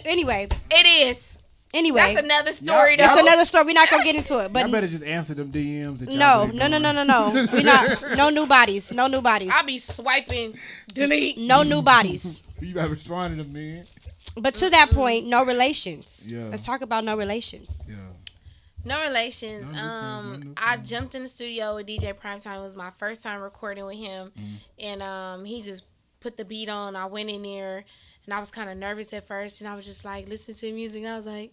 Anyway. It is. Anyway. That's another story, though. That's another story. We're not going to get into it. But I better just answer them DMs. That no. y'all be doing. No. We not. No new bodies. No new bodies. I'll be swiping, delete. No new bodies. You gotta respond to them, man. But to that point, no relations. Yeah. Let's talk about no relations. Yeah. No relations. No new friends, no new I friends. jumped in the studio with DJ Primetime. It was my first time recording with him, and he just put the beat on. I went in there, and I was kind of nervous at first, and I was just like listening to the music, and I was like,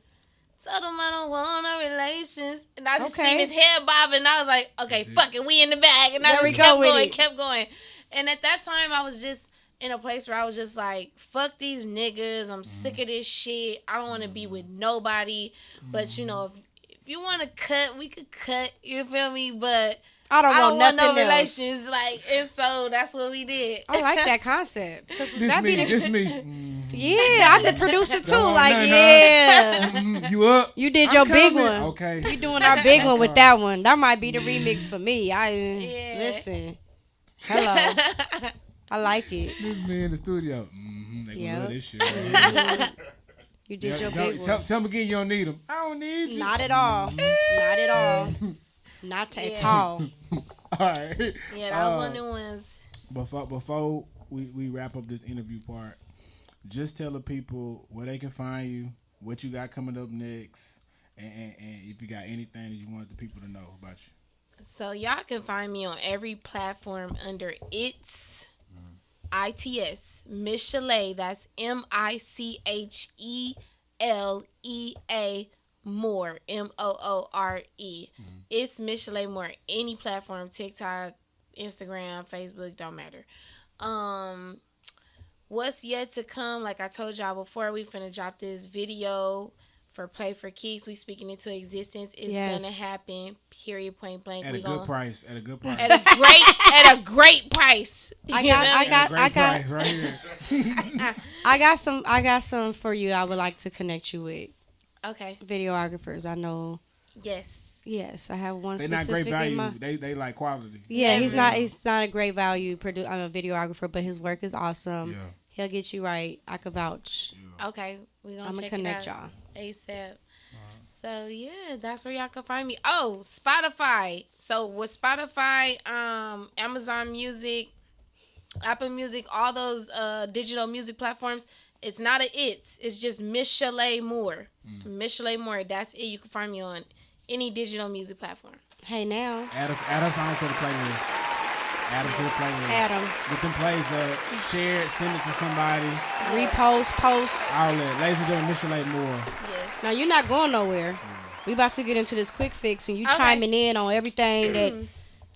"Tell them I don't want no relations," and I just seen his head bobbing, and I was like, "Okay, fuck it, we in the bag," and I There we just go with it. kept going, and at that time I was just in a place where I was just like, fuck these niggas, I'm sick of this shit, I don't want to be with nobody, but you know, if you want to cut, we could cut, you feel me, but I don't want no nothing else. relations, like, and so that's what we did. I like that concept. 'Cause This that be me. the, This me. yeah, I'm the producer too. Don't want Like, nothing, yeah. Mhm. You up? You did I'm your big coming. one. Okay. We doing our big one with that one. That might be the remix for me. Yeah. Listen. Hello. I like it. This me in the studio. They Yeah. love this shit. You did your Don't- big tell, one. tell me again you don't need them. I don't need you. Not at all. Not at all. Not at all. All right. Yeah, that was one of the ones. Before we wrap up this interview part, just tell the people where they can find you, what you got coming up next, and if you got anything that you want the people to know about you. So y'all can find me on every platform under ITS Michelea. That's MICHELEA Moore MOORE. It's Michelea Moore. Any platform, TikTok, Instagram, Facebook, don't matter. What's yet to come? Like I told y'all before, we finna drop this video for Play for Keeps. We speaking into existence. It's gonna happen. Period. Point blank. At a good price. At a good price. At a great price. I got price right here. I got some for you. I would like to connect you with Okay. videographers. I know. Yes. Yes, I have one They're not specific great in value. my. They like quality. Yeah, he's not a great value I'm a videographer, but his work is awesome. Yeah. He'll get you right. I could vouch. Okay. We're gonna I'm gonna check connect it out y'all. ASAP. So yeah, that's where y'all can find me. Oh, Spotify. So with Spotify, Amazon Music, Apple Music, all those digital music platforms, it's not it's just Michelea Moore. Michelea Moore, that's it. You can find me on any digital music platform. Hey now, Add us on to the playlist. Add them to the playlist. Adam, Get them plays up. Share it. Send it to somebody. repost, post. All that. Ladies and gentlemen, Michelea Moore. Yes. Now you're not going nowhere. We about to get into this quick fix, and you Okay. chiming in on everything that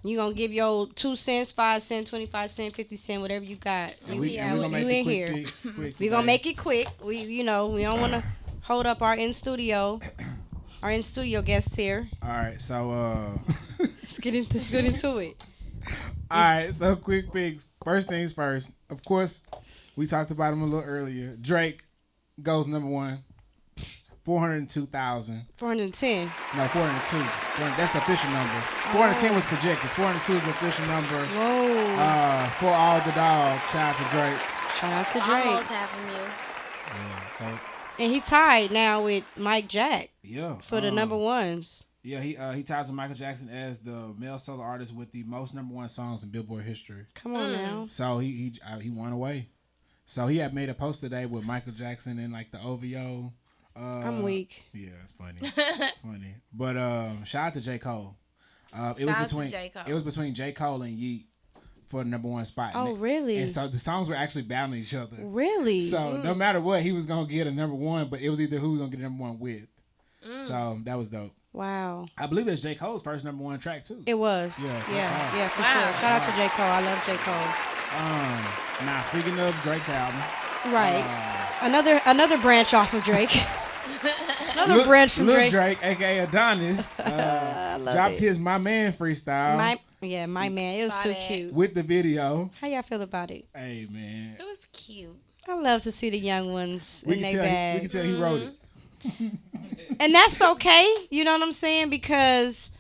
you gonna give your 2 cents, 5 cents, 25 cents, 50 cents, whatever you got. And we you gonna make in the quick here. fix. Quick We gonna today. make it quick. We don't want to hold up our in studio guests here. All right. So Let's get into it. all right. So quick fix. First things first. Of course, we talked about him a little earlier. Drake goes number 1. 402,000. 410. No, 402. That's the official number. 410 was projected. 402 is the official number. Whoa. For all the dogs. Shout out to Drake. Shout out to Drake. Almost half a mil. Yeah. So And he tied now with Mike Jack yeah. for the number ones. Yeah, he ties with Michael Jackson as the male solo artist with the most number 1 songs in Billboard history. Come on now. So he won away. So he had made a post today with Michael Jackson and like the OVO. I'm weak. Yeah, it's funny. Funny. But shout out to J. Cole. It Shout out was to between J. Cole. It was between J. Cole and Yeet for the number 1 spot. Oh, really? And so the songs were actually battling each other. Really? So no matter what, he was gonna get a number 1, but it was either who was gonna get a number 1 with. So that was dope. Wow. I believe it's J. Cole's first number 1 track too. It was. Yeah, so Yeah, far. for sure. Shout out to J. Cole. I love J. Cole. Now speaking of Drake's album, Right. Another branch off of Drake. Another branch from Lil Drake. aka Adonis, dropped it. his My Man freestyle My man. It was Saw too that. cute. with the video. How y'all feel about it? Hey man, It was cute. I love to see the young ones in their we bag. can tell he wrote it. And that's okay. You know what I'm saying? Because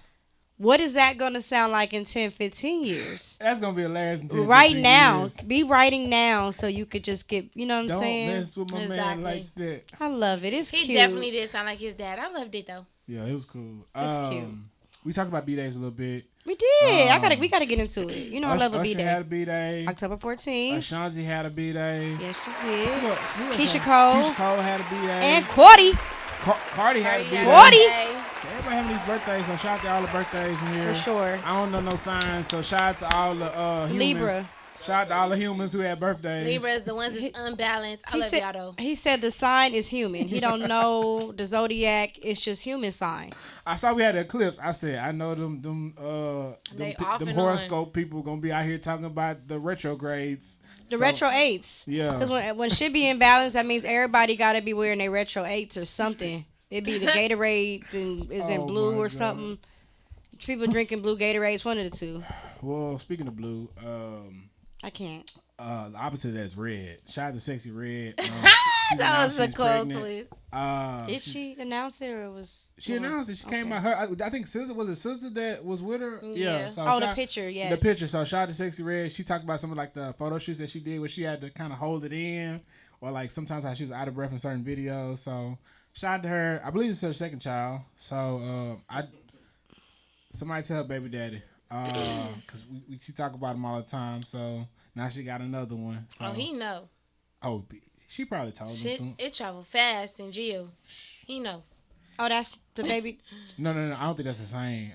what is that going to sound like in 10, 15 years? That's gonna be hilarious. In 10, Right 15 now. years. Be writing now so you could just get, you know what I'm Don't saying? mess with my man Exactly. like that. I love it. It's He cute. definitely did sound like his dad. I loved it though. Yeah, it was cool. It's cute. We talked about B-Days a little bit. We did. We gotta get into it. You know I love a Usher B-Day. had a B-Day. October 14th. Ashanti had a B-Day. Yes, she did. Who else Keisha had- Cole. Keisha Cole had a B-Day. And Cordy. Cardi had a B-Day. Cardi. So everybody having these birthdays. So shout out to all the birthdays in here. For sure. I don't know no signs. So shout out to all the humans. Libra. Shout out to all the humans who had birthdays. Libra is the ones that's unbalanced. I love y'all though. He said the sign is human. He don't know the zodiac. It's just human sign. I saw we had the eclipse. I said, I know them They off them and horoscope people gonna be out here talking about the retrogrades. The So, retro eights. Yeah. Because when shit be in balance, that means everybody got to be wearing their retro eights or something. It be the Gatorades and is in Oh blue my or God. something. People drinking blue Gatorades, one of the two. Well, speaking of blue, I can't. the opposite of that is red. Shout out to Sexy Red. That was a she's cold pregnant. twist. Did she announce it or was? She announced it. She came out. I think SZA was it SZA that was with her. Yeah. So Oh, the shout- picture, yes. The picture. So shout out to Sexy Red. She talked about some of like the photo shoots that she did where she had to kind of hold it in, or like sometimes how she was out of breath in certain videos. So shout out to her. I believe it's her second child. So somebody tell her baby daddy, because she talk about him all the time. So now she got another one. So, Oh, he know. Oh, she probably told Shit, him. it travel fast in Geo. He know. Oh, that's the baby. No. I don't think that's the same.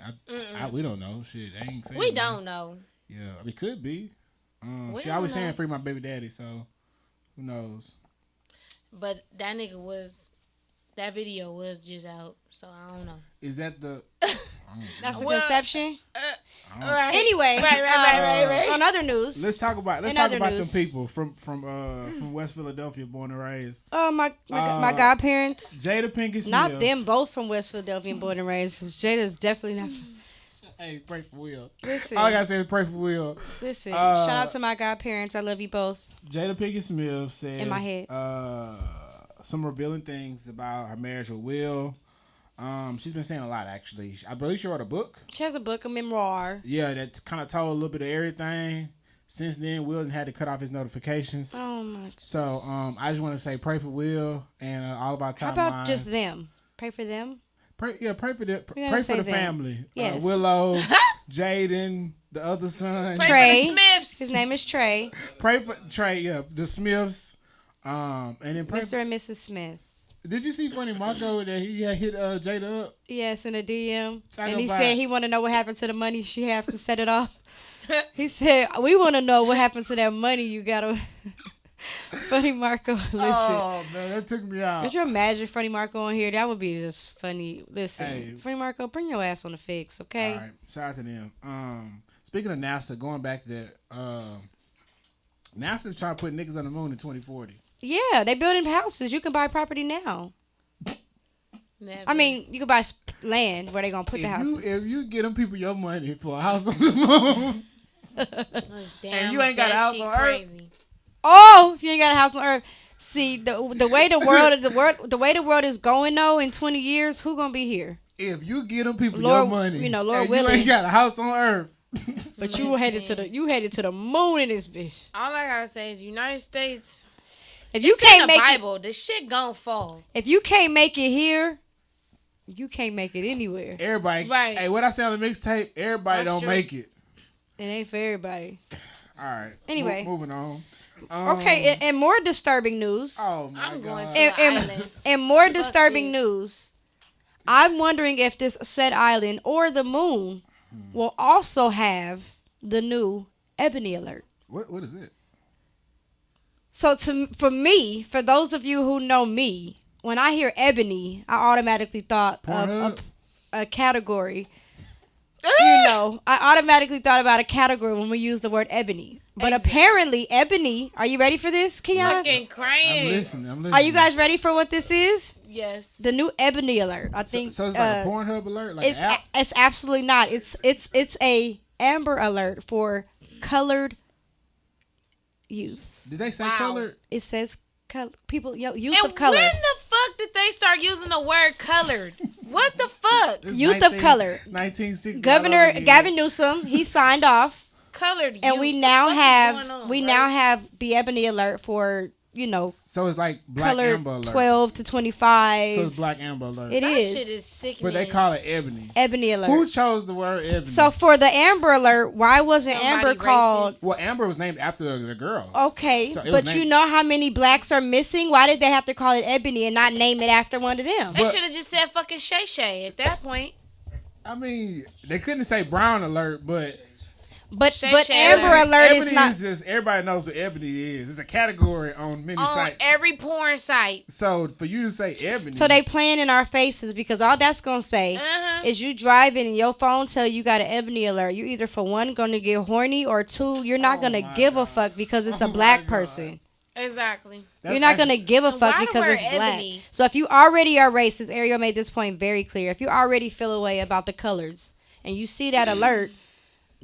We don't know. Shit, I ain't saying. We that. don't know. Yeah, it could be. We She always don't know. saying free my baby daddy, so who knows? But that nigga was, that video was just out, so I don't know. Is that the? That's the Well, conception. Right. Anyway, Right. on other news. Let's talk about In them other news. people from West Philadelphia, born and raised. Oh my godparents. Jada Pinkett Smith. Not them both from West Philadelphia and born and raised. 'Cause Jada's definitely not. Hey, pray for Will. Listen, All I gotta say is pray for Will. listen. Shout out to my godparents. I love you both. Jada Pinkett Smith says In my head. Some revealing things about her marriage with Will. She's been saying a lot actually. I believe she wrote a book. She has a book, a memoir. Yeah, that kind of told a little bit of everything. Since then, Will had to cut off his notifications. Oh my. So I just want to say pray for Will and all about How timelines. about just them? Pray for them. Pray for the We're gonna pray say for the them. family. Yes. Willow, Jaden, the other son. Trey. For the Smiths. His name is Trey. Pray for Trey. Yeah, the Smiths. And then pray. Mr. and Mrs. Smith. Did you see Funny Marco that he had hit Jada up? Yes, in a DM. Talk And he about- said he want to know what happened to the money she has to set it off. He said, we want to know what happened to that money you got to... Funny Marco, listen. Oh man, that took me out. Could you imagine Funny Marco on here? That would be just funny. Listen, Hey. Funny Marco, bring your ass on the fix, okay? All right, shout out to them. Speaking of NASA, going back to that, NASA's trying to put niggas on the moon in 2040. Yeah, they building houses. You can buy property now. Never. I mean, you can buy land where they gonna put the houses. If you get them people your money for a house on the moon, Damn, you ain't got a that house shit on Earth. crazy. Oh, if you ain't got a house on Earth. See the way the world is going though. In 20 years, who gonna be here? if you get them people Lord- your money, you know, Lord and you willing. ain't got a house on Earth. But you headed to the moon in this bitch. All I gotta say is United States. If you It's in can't the make Bible, the shit gon' fall. if you can't make it here, you can't make it anywhere. Everybody, Right. Hey, what I say on the mixtape, everybody That's don't true. make it. It ain't for everybody. All right. Anyway. Moving on. Okay, and more disturbing news. Oh my I'm God. going to an island. And more disturbing this. news. I'm wondering if this said island or the moon will also have the new Ebony alert. What is it? So for me, for those of you who know me, when I hear ebony, I automatically thought Pornhub? of a category I automatically thought about a category when we use the word ebony. But apparently, ebony. Are you ready for this, Keon? Fucking crying. I'm listening. Are you guys ready for what this is? Yes. The new ebony alert. I think. So it's like a Pornhub alert. Like It's absolutely not. It's a amber alert for colored youth. Did they say Wow. colored? It says people, youth And of color. when the fuck did they start using the word colored? What the fuck? It's Youth of color. 1960. Governor Gavin Newsom, he signed off, Colored and youth. we The now fuck is have going on, we bro? now have the ebony alert for So it's like black colored amber alert. 12 to 25. So it's black amber alert. It That is. shit is sickening. But they call it ebony. Ebony alert. Who chose the word ebony? So for the amber alert, why wasn't Somebody Amber called? racist. well, Amber was named after the girl. Okay, So it was but named- you know how many blacks are missing? Why did they have to call it ebony and not name it after one of them? They should have just said fucking Shay Shay at that point. I mean, they couldn't say brown alert, but But Shay but Shay Amber alert. alert ebony is not. is just everybody knows what ebony is. It's a category on many On sites. every porn site. So for you to say ebony, So they playing in our faces because all that's gonna say Uh-huh. is you driving and your phone tell you got an ebony alert. You either for one gonna get horny or two you're not gonna my give a God. fuck because it's Oh a my black God. person. Exactly. That's You're not actually- gonna give a And fuck why the because word it's black. ebony? So if you already are racist, Ariel made this point very clear. If you already feel a way about the colors and you see that alert,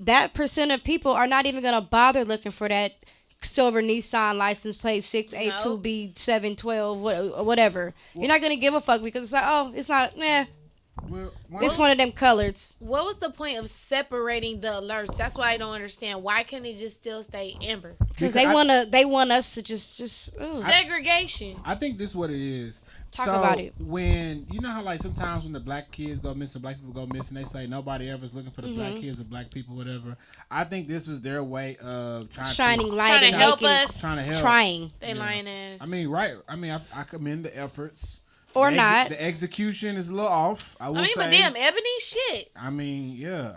that percent of people are not even gonna bother looking for that silver Nissan license plate 682B712 whatever. You're not gonna give a fuck because it's like, oh, it's not. Well, It's one of them colors. What was the point of separating the alerts? That's why I don't understand. Why couldn't it just still stay Amber? Because they want us to just ooh. Segregation. I think this is what it is. Talk So, about it. When you know how like sometimes when the black kids go missing, black people go missing, they say nobody ever's looking for the black Mm-hmm. kids, the black people, whatever. I think this was their way of Shining light Trying to and help making- us. trying to help. Trying They lying ass. I mean, right? I mean, I commend the efforts. or The not. The execution is a little off. I will I mean, say. but damn, Ebony shit. I mean, yeah.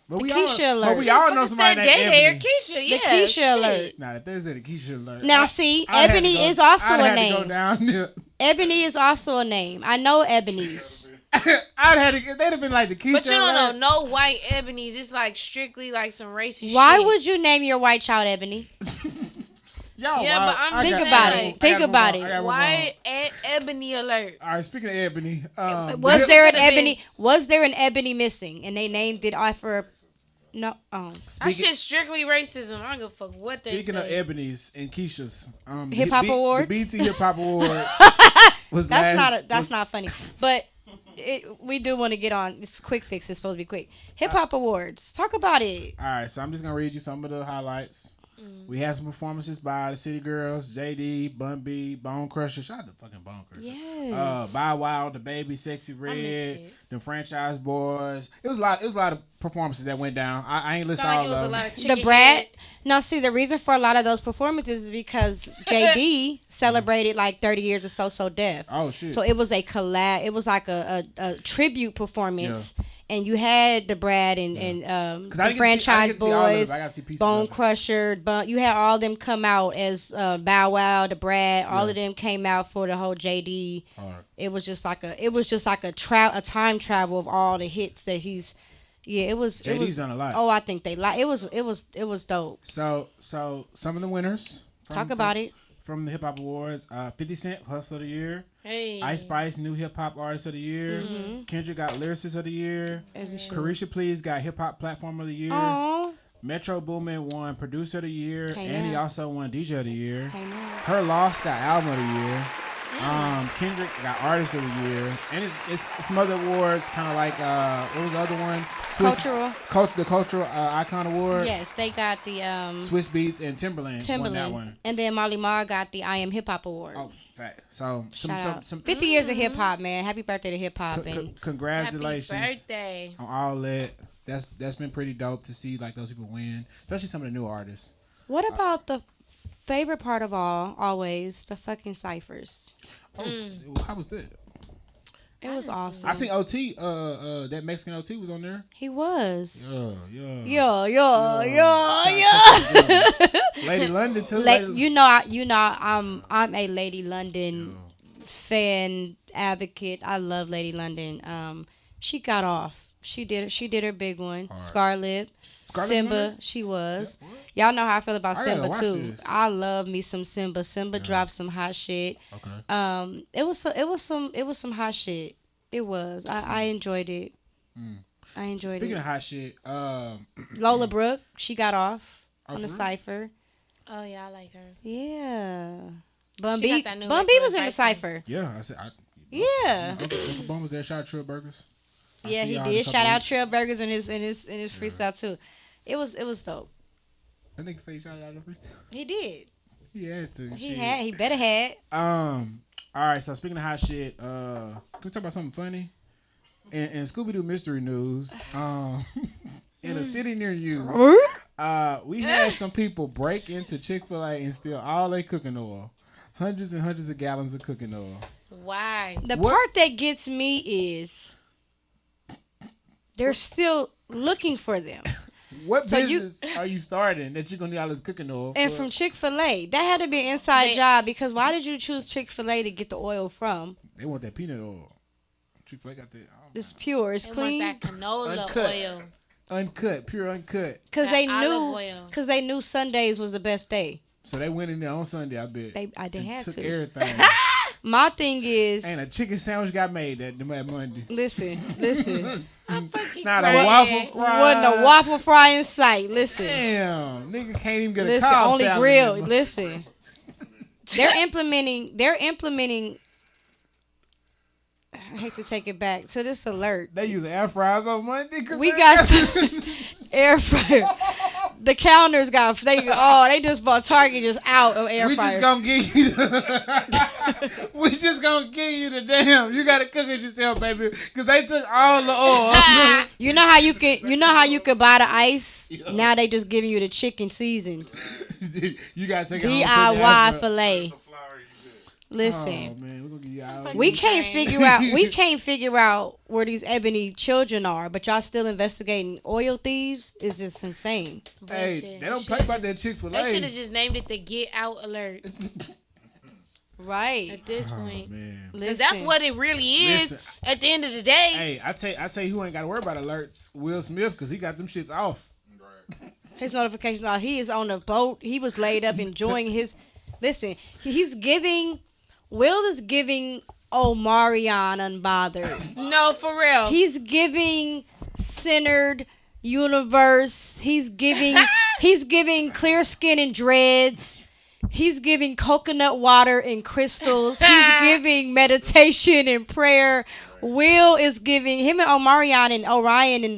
But we Keisha all, alert. but we all know Fucking somebody said named gay hair. Ebony. Keisha, yeah. Keisha shit. alert. Nah, if there's a Keisha alert. Now see, I'd have to Ebony go- is also I'd a have to go name. down there. Ebony is also a name. I know Ebony's. I'd have to. They'd have been like the Keisha. But you don't alert. know no white Ebonies. It's like strictly like some racist Why shit. would you name your white child Ebony? Y'all Yeah, wild. but I'm I just got- Think about saying, it. Think about it. I got one Why wrong. Ebony alert? All right, speaking of Ebony, Was there an could've been- Ebony? Was there an Ebony missing? And they named it after. No. That speaking, shit strictly racism. I don't give a fuck what they speaking of say. Ebony's and Keisha's, Hip Hop Awards? the BT Hip Hop Awards was That's not funny. But we do want to get on. It's a quick fix. It's supposed to be quick. Hip Hop Awards. Talk about it. All right, so I'm just gonna read you some of the highlights. We had some performances by the City Girls, JD, Bun B, Bone Crusher. Shout out to fucking Bone Crusher. Yes. Bow Wow, The Baby, Sexy Red, it. the Franchise Boys. It was a lot of performances that went down. I ain't listed Sound like all it was of a them. lot of The chicken Brat. head. Now, see, the reason for a lot of those performances is because JD celebrated like 30 years of So Def. Oh shit! So it was a collab. It was like a tribute performance. And you had the Brad and I the didn't get to Franchise see all of it, Boys, but I got to see pieces Bone of it. Crusher. You had all them come out as Bow Wow, the Brad. All Yeah. of them came out for the whole JD. Hard. It was just like a time travel of all the hits that he's. Yeah, it was. JD's it was, done a lot. Oh, I think they like it was dope. So some of the winners. Talk about it. From the Hip Hop Awards, 50 Cent Hustle of the Year, Hey. Ice Spice New Hip Hop Artist of the Year, Kendrick got Lyricist of the Year, As it should. Carisha Please got Hip Hop Platform of the Year, Aw. Metro Boomin won Producer of the Year, Hey, and he now. also won DJ of the Year. Hey, man. Her Loss got Album of the Year. Kendrick got Artist of the Year, and it's some other awards, kind of like what was the other one? The Cultural Icon Award. Yes, they got the Swiss Beats and Timberland won that one. and then Marley Marr got the I Am Hip Hop Award. Oh, fact. So Shout out. some 50 years of hip hop, man. Happy birthday to hip hop. And Happy congratulations birthday. on all that. That's been pretty dope to see like those people win, especially some of the new artists. what about the favorite part of always the fucking ciphers? Oh, how was that? It was awesome. I seen OT. That Mexican OT was on there. He was. Yeah. Lady London too. You know, I'm a Lady London fan advocate. I love Lady London. She got off. She did her big one. Hard. Scarlett. Scarlett Simba, won? she was. What? Y'all know how I feel about I gotta Simba watch too. this. I love me some Simba. Simba dropped some hot shit. Okay. It was some hot shit. It was. I enjoyed it. I enjoyed Speaking it. of hot shit, Lola Brooke, she got off Oh, on the for real? cipher. Oh yeah, I like her. Yeah. Bun She B, got that new Bun B record was in the with cipher. yeah, I said, Yeah. Uncle Bum was there. Shout out Trill Burgers. I Yeah, see he y'all in a did. couple Shout out weeks. Trail Burgers in his freestyle too. It was dope. That nigga say shout out to freestyle. He did. He had to. He shit. had. He better had. All right. So speaking of hot shit, can we talk about something funny? In Scooby Doo mystery news, in a city near you, we had some people break into Chick-fil-A and steal all their cooking oil, hundreds and hundreds of gallons of cooking oil. Why? The What- part that gets me is they're still looking for them. What So you- business are you starting that you're gonna need all this cooking oil? And for? from Chick-fil-A, that had to be an inside They- job because why did you choose Chick-fil-A to get the oil from? They want that peanut oil. Chick-fil-A got that It's pure. It's They clean. want that canola Uncut. oil. uncut, pure uncut. Because that they olive oil. knew. Because they knew Sundays was the best day. So they went in there on Sunday. I bet They and had took to. everything. My thing is, And a chicken sandwich got made that Monday. listen. Not a crying. waffle fry. Wasn't a waffle fry in sight. Listen. Damn, nigga can't even get a Listen, Cobb only salad grill. in there. Listen, they're implementing. I hate to take it back to this alert. They use air fryers on Monday. 'Cause We they got some air fryer. The counters got they just bought Target just out of air We fryers. just gonna give you. We just gonna give you the damn. You gotta cook it yourself, baby, because they took all the oil. You know how you could buy the ice. Now they just giving you the chicken seasoned You gotta take it home and put it in the air DIY fryer. fillet. Oh Listen. man, we're gonna give you all. We can't figure out where these ebony children are, but y'all still investigating oil thieves is just insane. Hey, Bullshit. they don't Should've play about just- that Chick-fil-A. They should have just named it the Get Out Alert Right. at this Oh point. man. Because that's what it really is Listen. at the end of the day. Hey, I tell you who ain't got to worry about alerts. Will Smith, because he got them shits off. His notification. He is on a boat. He was laid up enjoying his. Listen, he's giving. Will is giving Omarion unbothered. No, for real. He's giving centered universe. He's giving clear skin and dreads. He's giving coconut water and crystals. He's giving meditation and prayer. Will is giving him and Omarion and Orion and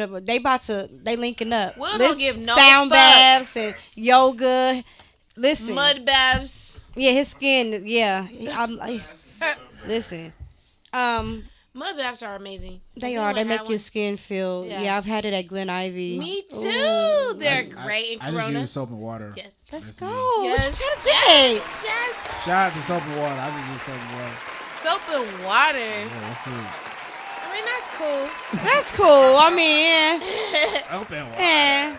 they linking up. Will don't give no sound fucks. baths and yoga. Listen, Mud baths. yeah, his skin. Yeah, listen. Mud baths are amazing. They Has are. They anyone make had your one? skin feel. Yeah. Yeah, I've had it at Glen Ivy. Me too. Ooh. They're great in I just Corona. use soap and water. Yes. Let's That's go. me. What Yes. you gotta take? Yes. Shout out to soap and water. I just use soap and water. Soap and water. Yeah, that's it. I mean, that's cool. That's cool. I mean, Soap and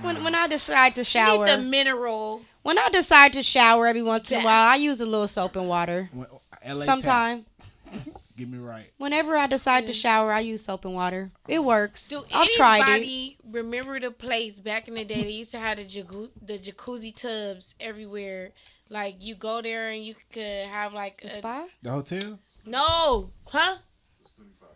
water. when I decide to You shower, need the mineral. when I decide to shower every once in a Yeah. while, I use a little soap and water. When- LA Sometime, Tap. Get me right. whenever I decide to shower, I use soap and water. It works. Do I've tried it. anybody remember the place back in the day? They used to have the jacuzzi tubs everywhere. Like you go there and you could have like The a, spa? The hotel? no, huh?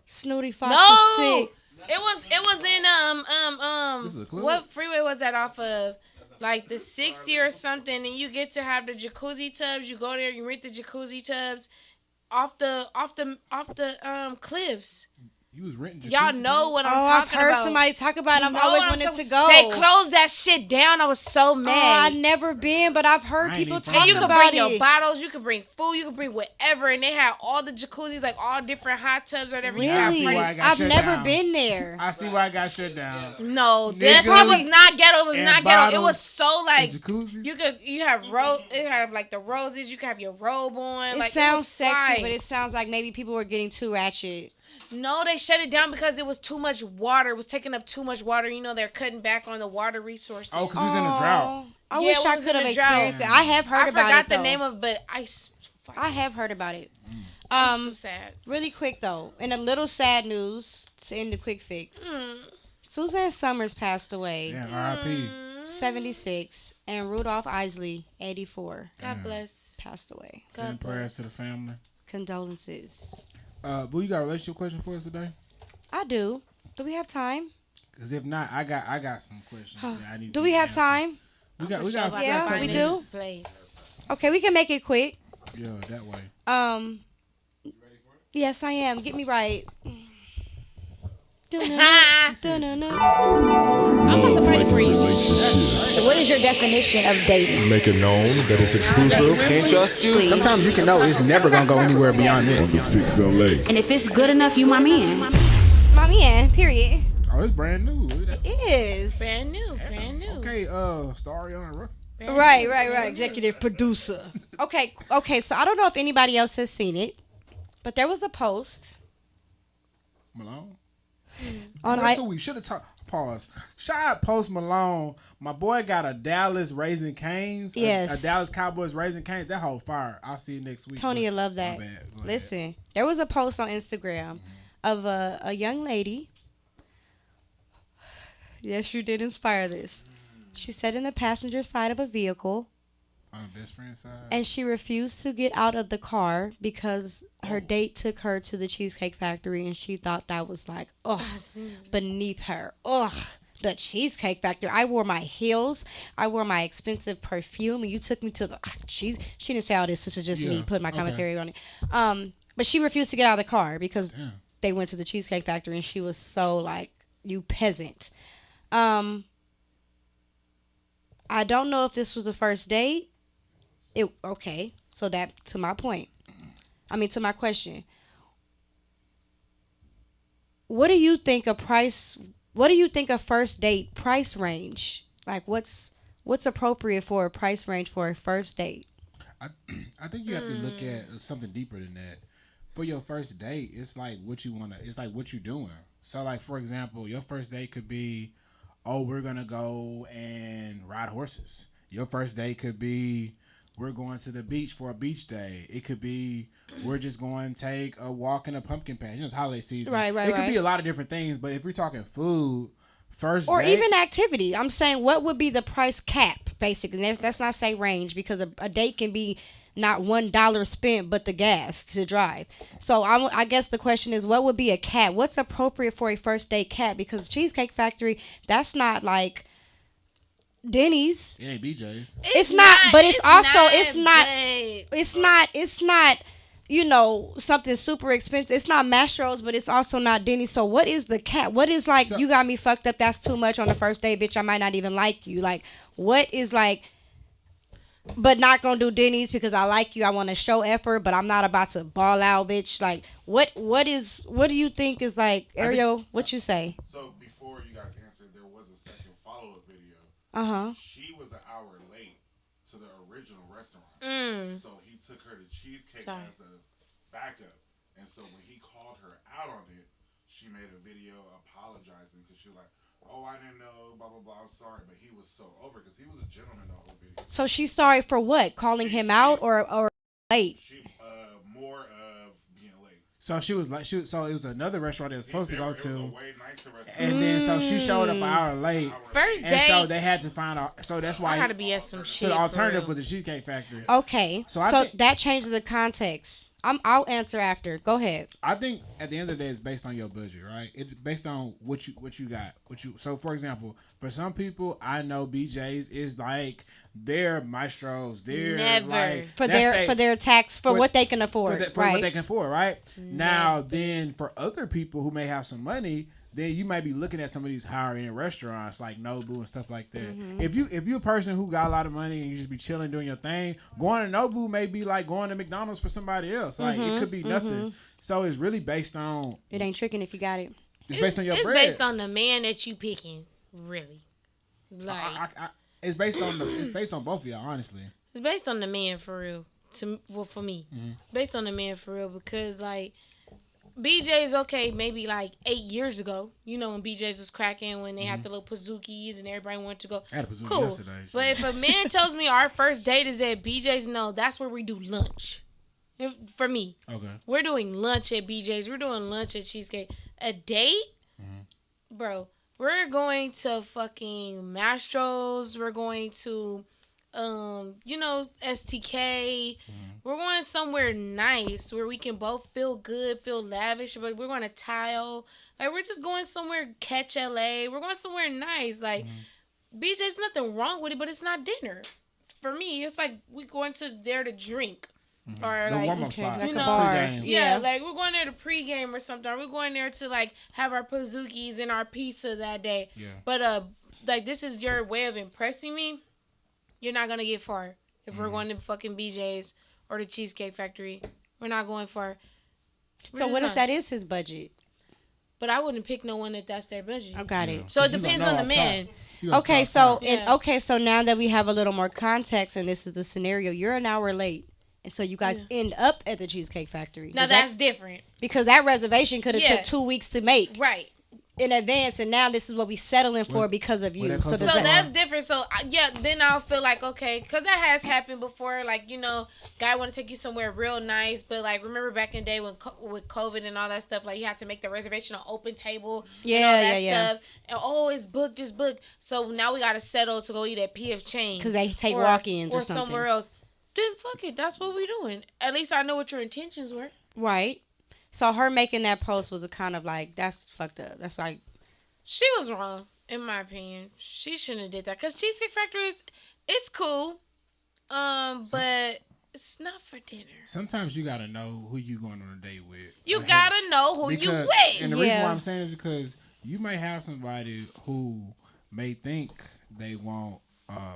Snooty Fox No, is sick. it was in This is a clue? what freeway was that off of? Like the 60 or something, and you get to have the jacuzzi tubs. You go there, you rent the jacuzzi tubs off the cliffs. You was renting Y'all jacuzzi know tubs? what I'm Oh, I've talking heard about. somebody talk about it. I've You know always what I'm wanted talking- to go. They closed that shit down. I was so Oh, mad. I've never been, but I've heard I ain't people even talk And you could about bring it. your bottles, you could bring food, you could bring whatever, and they had all the jacuzzis, like all different hot tubs or whatever. You got Really? why I free. got I've shut never down. been there. I see why I got shut down. No, that Niggas shit was not ghetto. It was and not ghetto. It bottles was so like The jacuzzis? you have it have like the roses. You could have your robe on. It like sounds it was sexy, fly. but it sounds like maybe people were getting too ratchet. No, they shut it down because it was too much water. It was taking up too much water. You know, they're cutting back on the water resources. Oh, because it's in a drought. I Yeah, wish it I was could in have a drought. experienced it. I have heard I about forgot it, the though. name of, but I have heard about it. So sad. Really quick though, in a little sad news to end the quick fix. Suzanne Summers passed away, Yeah, R.I.P. 76, and Rudolph Isley, 84, God bless. passed away. Sending prayers to the family. Condolences. Boo, you got a relationship question for us today? I do. Do we have time? Because if not, I got some questions. that I need Do to we have answer. time? We got. Yeah, a couple we minutes. do. Place. Okay, we can make it quick. Yeah, that way. Yes, I am. Get me right. Love like a relationship. What is your definition of dating? Make it known that it's exclusive. Can't trust you. Sometimes you can know it's never gonna go anywhere beyond this. On the Fix LA. And if it's good enough, you my man. My man, period. Oh, it's brand new. It is. Brand new. Okay, Starreon Ruffin. Right. Executive producer. Okay, so I don't know if anybody else has seen it, but there was a post Malone. on So we should have talked. Pause. Shout out Post Malone. My boy got a Dallas Raising Cane's. Yes. A Dallas Cowboys Raising Cane's. That whole fire. I'll see you next week. Tony, you love My that. bad. Go ahead. Listen, there was a post on Instagram of a young lady. Yes, you did inspire this. She sat in the passenger side of a vehicle, On the best friend side. and she refused to get out of the car because her date took her to the Cheesecake Factory, and she thought that was like, beneath her. The Cheesecake Factory. I wore my heels. I wore my expensive perfume, and you took me to the cheese. She didn't say all this. This is just me putting my commentary on it. But she refused to get out of the car because they went to the Cheesecake Factory, and she was so like, you peasant. I don't know if this was the first date. Okay, so that to my point. To my question. What do you think a first date price range? Like what's appropriate for a price range for a first date? I think you have to look at something deeper than that. For your first date, it's like what you wanna. It's like what you're doing. So, like for example, your first date could be, oh, we're gonna go and ride horses. Your first date could be, we're going to the beach for a beach day. It could be, we're just going to take a walk in a pumpkin patch. It's holiday season. Right. It could be a lot of different things. But if we're talking food, first or date, even activity, I'm saying what would be the price cap basically? Let's not say range because a date can be not $1 spent, but the gas to drive. So I guess the question is, what would be a cap? What's appropriate for a first date cap? Because Cheesecake Factory, that's not like Denny's. it ain't BJ's. It's not, but it's not, something super expensive. It's not Mastro's, but it's also not Denny's. So what is the cap? What is like, you got me fucked up, that's too much on the first date, bitch, I might not even like you. Like, what is like, but not gonna do Denny's because I like you, I want to show effort, but I'm not about to ball out, bitch. Like, what do you think is like, Ariel, what you say? So before you guys answered, there was a second follow-up video. She was an hour late to the original restaurant. So he took her to Cheesecake as a backup. And so when he called her out on it, she made a video apologizing because she was like, oh, I didn't know, blah, blah, blah, I'm sorry. But he was so over because he was a gentleman the whole video. So she's sorry for what? Calling him out or late? She, more of being late. So so it was another restaurant they were supposed to go It was a to. way nicer restaurant. And then so she showed up an hour late. First And date. so they had to find out. So that's why. I gotta be at some shit. So the alternative for was the Cheesecake Factory. Okay. So So, I think- that changes the context. I'll answer after. Go ahead. I think at the end of the day, it's based on your budget, right? It's based on what you got. So for example, for some people, I know BJ's is like their maestros. They're Never. like For that's their tax for what they can afford, for right? what they can afford, right? Now, then for other people who may have some money, then you might be looking at some of these higher end restaurants like Nobu and stuff like that. If you're a person who got a lot of money and you just be chilling doing your thing, going to Nobu may be like going to McDonald's for somebody else. Like it could be nothing. So it's really based on. It ain't tricking if you got it. It's based on your It's bread. based on the man that you picking, really. Like It's based on both of y'all, honestly. it's based on the man for real. For me, based on the man for real because like BJ's okay maybe like 8 years ago. You know when BJ's was cracking when they had the little Pazookies and everybody wanted to go. I had a Pazookie Cool. yesterday. But if a man tells me our first date is at BJ's, no, that's where we do lunch. For me. Okay. We're doing lunch at BJ's. We're doing lunch at Cheesecake. A date? Bro, we're going to fucking Mastro's. We're going to, STK. We're going somewhere nice where we can both feel good, feel lavish. But we're going to Tile. Like, we're just going somewhere, Catch LA. We're going somewhere nice. Like, BJ's, nothing wrong with it, but it's not dinner. For me, it's like we going to there to drink. Or The like, warm-up spot. like you a know, bar. yeah, like we're going there to pregame or something. We're going there to like have our Pazookies and our pizza that day. Yeah. But like this is your way of impressing me. You're not gonna get far if we're going to fucking BJ's or the Cheesecake Factory. We're not going far. So what if that is his budget? But I wouldn't pick no one if that's their budget. I got it. So it depends on the man. Okay, so so now that we have a little more context and this is the scenario, you're an hour late. And so you guys end up at the Cheesecake Factory. Now that's different. Because that reservation could have took 2 weeks to make. Right. In advance, and now this is what we settling for because of you. So that's different. So then I'll feel like, okay, because that has happened before. Like, guy want to take you somewhere real nice, but like remember back in the day when with COVID and all that stuff, like you had to make the reservation on open table. And all that stuff. And it's booked, just booked. So now we got to settle to go eat at PF Chang's because they take walk-ins or something. Somewhere else. Then fuck it. That's what we doing. At least I know what your intentions were. Right. So her making that post was a kind of like, that's fucked up. That's like, she was wrong in my opinion. She shouldn't have did that because Cheesecake Factory it's cool, but it's not for dinner. Sometimes you gotta know who you going on a date with. You gotta know who you with. And the reason why I'm saying is because you may have somebody who may think they want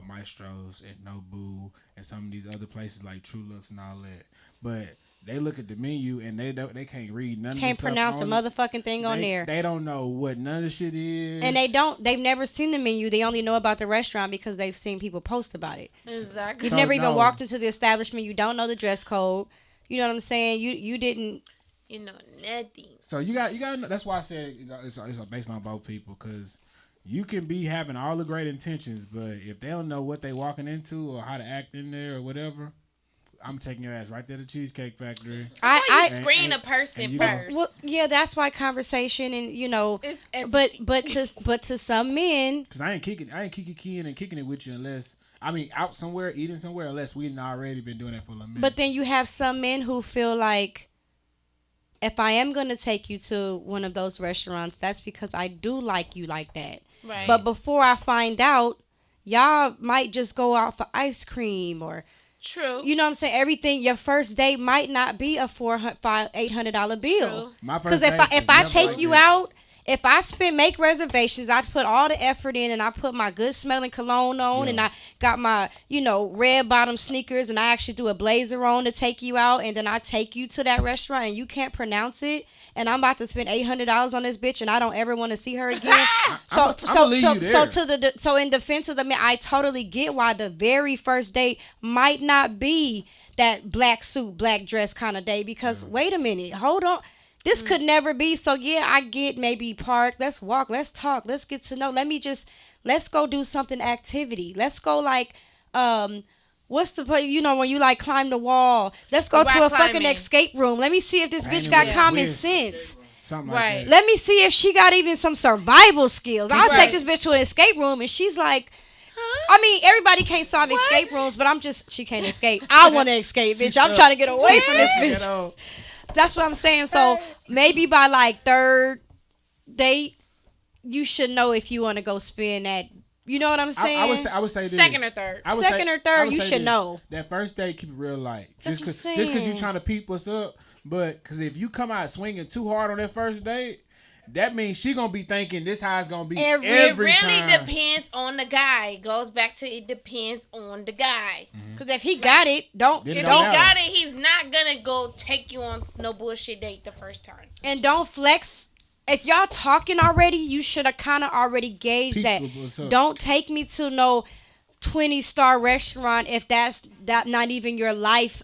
Maestro's and Nobu and some of these other places like True Looks and all that, but they look at the menu and they can't read none. Can't of the pronounce a motherfucking thing on there. They don't know what none of the shit is, and they've never seen the menu. They only know about the restaurant because they've seen people post about it. Exactly. You've never even walked into the establishment. You don't know the dress code. You know what I'm saying? You didn't. You know nothing. So you got. That's why I said it's based on both people because. You can be having all the great intentions, but if they don't know what they walking into or how to act in there or whatever, I'm taking your ass right there to Cheesecake Factory. I screen a person first. Well, yeah, that's why conversation and it's but to some men, because I ain't kicking and kicking it with you unless out somewhere eating somewhere unless we've already been doing that for a minute. But then you have some men who feel like, if I am gonna take you to one of those restaurants, that's because I do like you like that. Right. But before I find out, y'all might just go out for ice cream or. True. You know what I'm saying? Everything. Your first date might not be a $800 bill. Because if I take you out, if I make reservations, I put all the effort in and I put my good smelling cologne on and I got my red bottom sneakers and I actually do a blazer on to take you out and then I take you to that restaurant and you can't pronounce it. And I'm about to spend $800 on this bitch, and I don't ever want to see her again. So in defense of the man, I totally get why the very first date might not be that black suit, black dress kind of day. Because wait a minute, hold on, this could never be. So yeah, I get maybe park. Let's walk. Let's talk. Let's get to know. Let's go do something activity. Let's go like what's the place? When you like climb the wall. Let's go to a fucking escape room. Let me see if this bitch got common sense. Something like that. Let me see if she got even some survival skills. I'll take this bitch to an escape room and she's like, everybody can't solve escape rooms, but she can't escape. I want to escape, bitch. I'm trying to get away from this bitch. That's what I'm saying. So maybe by like third date, you should know if you want to go spend that. You know what I'm saying? I would say this. Second or third. You should know. That first date, keep it real light. Just because you're trying to peep what's up. But because if you come out swinging too hard on that first date, that means she going to be thinking this how it's going to be every time. It really depends on the guy. It goes back to it depends on the guy. Because if he got it, if he got it, he's not going to go take you on no bullshit date the first time. And don't flex. If y'all talking already, you should have kind of already gauged that. Don't take me to no 20-star restaurant if that's not even your life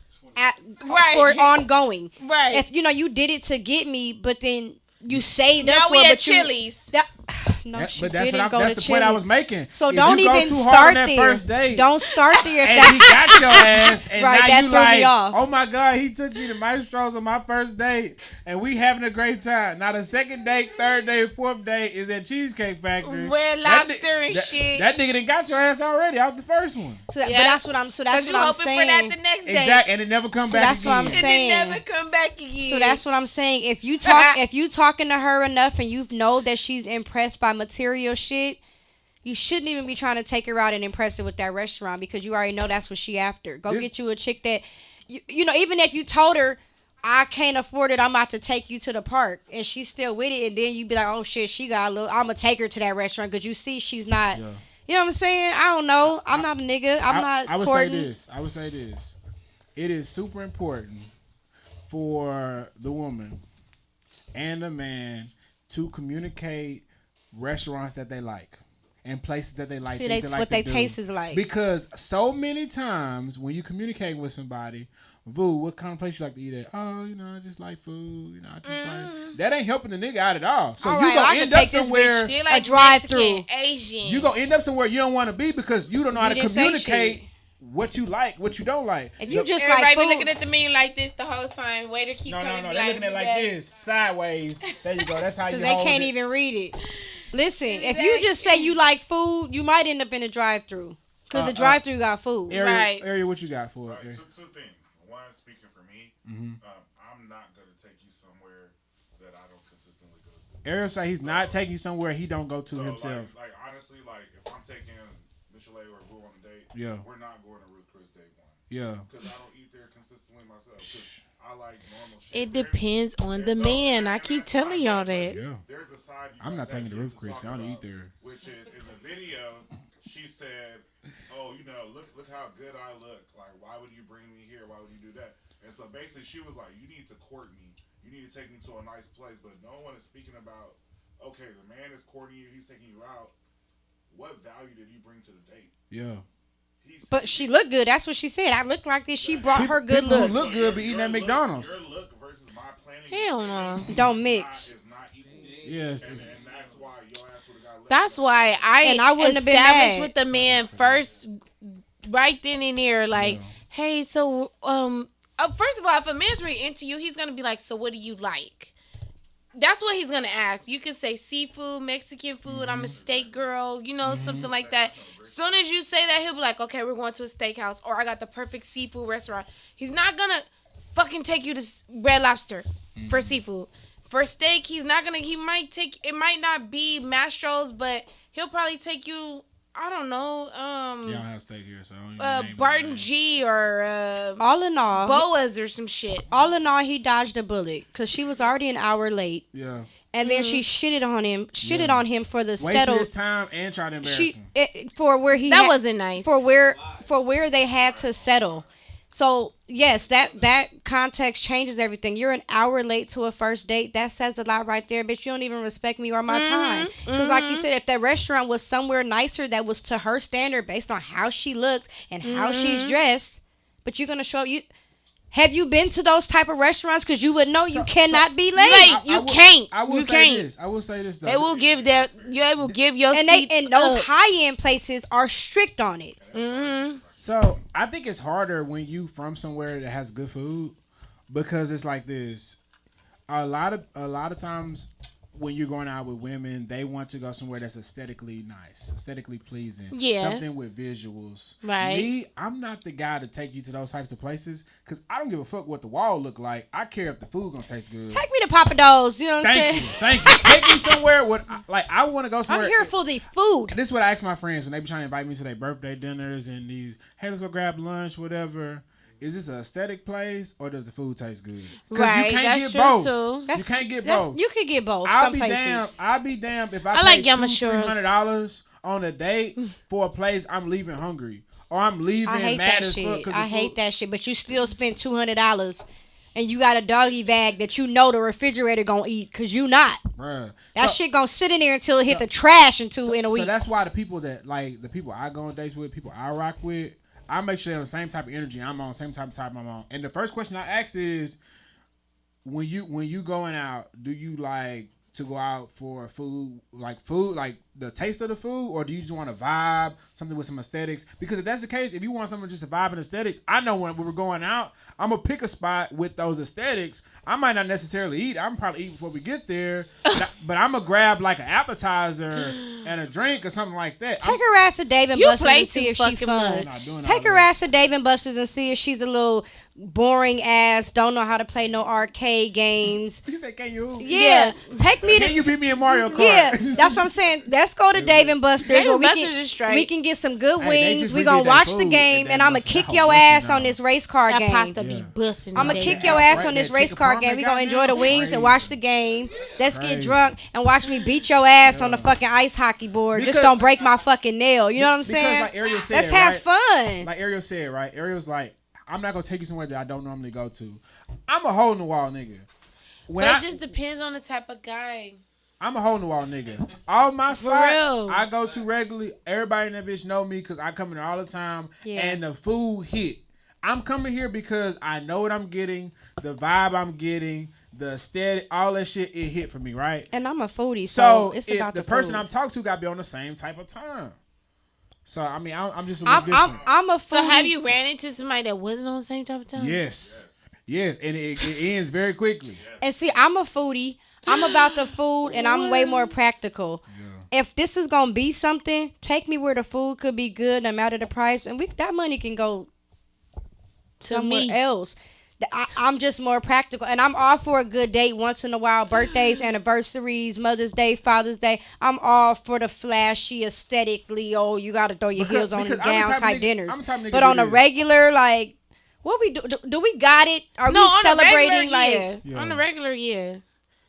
or ongoing. Right. If you did it to get me, but then you saved up now for we it. at Chili's. No, she But that's didn't go that's to the point I Chili's. was making. So If don't you go even too hard start on that there. First date, Don't start there. If and that's he got your ass, and Right, now that you threw me like, off. oh my god, he took me to Maestro's on my first date, and we having a great time. Now the second date, third date, fourth date is at Cheesecake Factory. Red That Lobster and shit. That nigga done got your ass already out the first one. So that, Yeah. But that's what I'm. So that's Cause what you I'm hoping saying. for that the next day. Exactly, and it never come So back that's again. what I'm And saying. then never come back again. So that's what I'm saying. If you talk, if you talking to her enough and you know that she's impressed by material shit, you shouldn't even be trying to take her out and impress her with that restaurant because you already know that's what she after. Go get you a chick that, you know, even if you told her, I can't afford it, I'm about to take you to the park, and she's still with it, and then you be like, oh shit, she got a little, I'm gonna take her to that restaurant because you see she's not. Yeah. You know what I'm saying? I don't know. I'm not a nigga. I would courting. I would say this. It is super important for the woman and the man to communicate restaurants that they like and places that they like. See, things that's they like what to their do. taste is like. Because so many times when you communicate with somebody, Vu, what kind of place you like to eat at? Oh, you know, I just like food. You know, I just like that. Ain't helping the nigga out at all. So All you right, gonna I can end up take this somewhere. bitch They like a drive-through. Mexican, Asian. You gonna end up somewhere you don't want to be because you don't know how to You didn't say communicate shit. what you like, what you don't like. If you just Everybody like be food, looking at the menu like this the whole time. Waiter keep No, coming. no, be they're looking at it like "Yeah." this, sideways. There you go. That's how you because they hold can't it. even read it. Listen, if you just say you like food, you might end up in a drive-through because the drive-through got food. Area, Right. area, what you got for it? Right, two things. One, speaking for me, I'm not gonna take you somewhere that I don't consistently go to. Ariel say he's not taking you somewhere he don't go to So, himself. Like honestly, like if I'm taking Michelea or Vu on a date, Yeah. we're not going to Ruth Chris date one. Yeah. Because I don't eat there consistently myself. 'Cause I like normal shit. It depends on the man. I keep telling y'all that. Yeah. There's a side I'm not taking the roof Ruth Chris. I don't eat there. Which is in the video, she said, "Oh, you know, look how good I look. Like, why would you bring me here? Why would you do that?" And so basically, she was like, "You need to court me. You need to take me to a nice place." But no one is speaking about, okay, the man is courting you. He's taking you out. What value did you bring to the date? Yeah. But she looked good. That's what she said. I look like this. She brought her good People who looks. look good be eating at McDonald's. Your look versus my planning. Hell no. Don't mix. Is not equal. Yes. And that's why your ass would have got left. That's why And I wouldn't have been established mad. with the man first, right then and there. Like, hey, so first of all, if a man's really into you, he's gonna be like, so what do you like? That's what he's gonna ask. You can say seafood, Mexican food. I'm a steak girl, you know, something like that. As soon as you say that, he'll be like, okay, we're going to a steakhouse, or I got the perfect seafood restaurant. He's not gonna fucking take you to Red Lobster for seafood. For steak, he's not gonna. He might take. It might not be Mastro's, but he'll probably take you. I don't know. Yeah, I don't have steak here, so I don't even name Barton it. G or All in all, Boas or some shit. all in all, he dodged a bullet because she was already an hour late, Yeah. and then she shitted on him for the Wasted settle. his time and tried to embarrass She him. for where he That had- wasn't nice. for where they had to settle. So yes, that context changes everything. You're an hour late to a first date. That says a lot right there, bitch. You don't even respect me or my time. Because like you said, if that restaurant was somewhere nicer that was to her standard based on how she looked and how she's dressed, but you're gonna show up. Have you been to those type of restaurants? Because you would know you cannot be late. You can't. I will You say can't. this. I will say this though. They will give that. They will give your And seats those up. high end places are strict on it. So I think it's harder when you from somewhere that has good food because it's like this. A lot of times when you're going out with women, they want to go somewhere that's aesthetically nice, aesthetically pleasing. Yeah. Something with visuals. Right. Me, I'm not the guy to take you to those types of places because I don't give a fuck what the wall look like. I care if the food gonna taste good. Take me to Papa Do's. You know what I'm Thank saying? you. Thank you. Take me somewhere with like I want to go somewhere. I'm here for the food. This is what I ask my friends when they be trying to invite me to their birthday dinners and these, hey, let's go grab lunch, whatever. Is this an aesthetic place or does the food taste good? Because Right, you can't that's get true, both. too. You can't get both. You could get both. I'll some be places. damned if I I pay like Yama $200-$300 on a date for a place I'm leaving hungry or I'm leaving I hate mad that as fuck. shit. 'Cause I the hate food- that shit. But you still spend $200 and you got a doggy bag that you know the refrigerator gonna eat because you not. Bruh. That So- shit gonna sit in there until it hit the trash in a week. So that's why the people that like the people I go on dates with, people I rock with, I make sure they have the same type of energy I'm on, same type of time I'm on. And the first question I ask is, when you going out, do you like to go out for food, like the taste of the food, or do you just want to vibe, something with some aesthetics? Because if that's the case, if you want something just to vibe and aesthetics, I know when we're going out, I'm gonna pick a spot with those aesthetics. I might not necessarily eat. I'm probably eat before we get there, but I'm gonna grab like an appetizer and a drink or something like that. Take her ass to Dave and You Buster's play and see too if she fucking fun. much. Take her ass to Dave and Buster's and see if she's a little boring ass, don't know how to play no arcade games. You said, can you? Yeah. Take me to. Can you beat me in Mario Kart? Yeah, that's what I'm saying. Let's go to Dave and Buster's, Dave or and Buster's is straight. we can get some good Hey, they wings. just We redid gonna that watch the food game, at and that I'm gonna Buster's. kick That your whole ass busting on now. this race car That game. pasta be busting. I'm gonna today. kick your ass Right, on this that race chicken car parm game. they We got gonna enjoy now? the wings and Crazy. watch the game. Let's get Crazy. drunk and watch me beat your ass on the fucking ice hockey board. Just Because- don't break my fucking nail. You know what I'm Because saying? like Ariel said, Let's have right? fun. Like Ariel said, right? Ariel's like, I'm not gonna take you somewhere that I don't normally go to. I'm a hole in the wall nigga. When But I, it just depends on the type of guy. I'm a hole in the wall nigga. All my For spots real. I go to regularly. Everybody in that bitch know me because I come in there all the time. Yeah. And the food hit. I'm coming here because I know what I'm getting, the vibe I'm getting, the aesthetic, all that shit. It hit for me, right? And I'm a foodie, So so it's if about the the person food. I'm talking to got to be on the same type of time. So I mean, I'm just a little different. I'm a foodie. So have you ran into somebody that wasn't on the same type of time? Yes. Yes, and it ends very quickly. And see, I'm a foodie. I'm about the food, and I'm way more practical. If this is gonna be something, take me where the food could be good, no matter the price, and that money can go somewhere me. else. I'm just more practical, and I'm all for a good date once in a while. Birthdays, anniversaries, Mother's Day, Father's Day. I'm all for the flashy, aesthetically. Oh, you got to throw your heels on and because I'm the gown type of type nigga- dinners. I'm the type of nigga But do on a this. regular, like, what we do we got it? Are No, we on celebrating the like? regular, yeah. On the regular, yeah.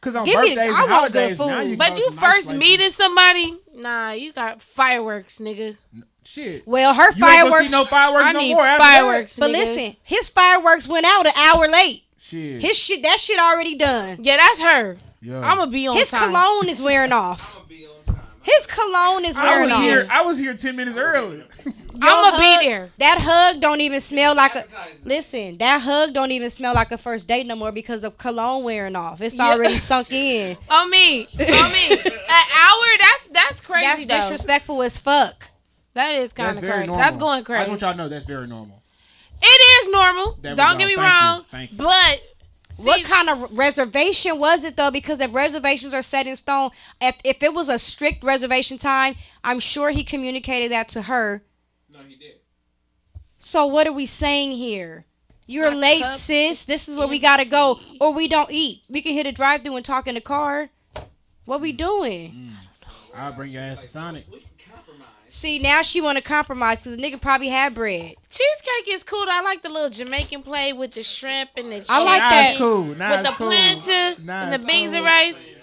Because on Give me the- birthdays I and want good holidays, now food. you But go you to nice first places. meeting somebody, nah, you got fireworks, nigga. Shit. Well, her You ain't gonna fireworks. see no fireworks I no need more after fireworks, But nigga. listen, his fireworks went out an hour late. Shit. That shit already done. Yeah, that's her. Yeah. I'm gonna be on His time. cologne is wearing off. His cologne is I wearing was off. here. I was here 10 minutes early. I'ma be there. That hug don't even smell like a. Listen, that hug don't even smell like a first date no more because the cologne wearing off. It's already sunk in. On me. On me. An hour? That's crazy, That's though. disrespectful as fuck. That is kind That's of very crazy. normal. That's going I just crazy. want y'all to know that's very normal. It is normal. There we Don't go. get me Thank you. wrong. Thank you. But What see, kind of reservation was it though? Because if reservations are set in stone, if it was a strict reservation time, I'm sure he communicated that to her. No, he did. So what are we saying here? You're My late, cup sis. This is where we gotta go, or we don't eat. We can hit a drive-through and talk in the car. What we doing? I'll bring your ass to Sonic. We can compromise. See, now she want to compromise because the nigga probably had bread. cheesecake is cool. I like the little Jamaican plate with the shrimp and the chicken. I like Nah, that. it's cool. Nah, With it's the cool. plantain Nah, and the it's beans and cool. rice.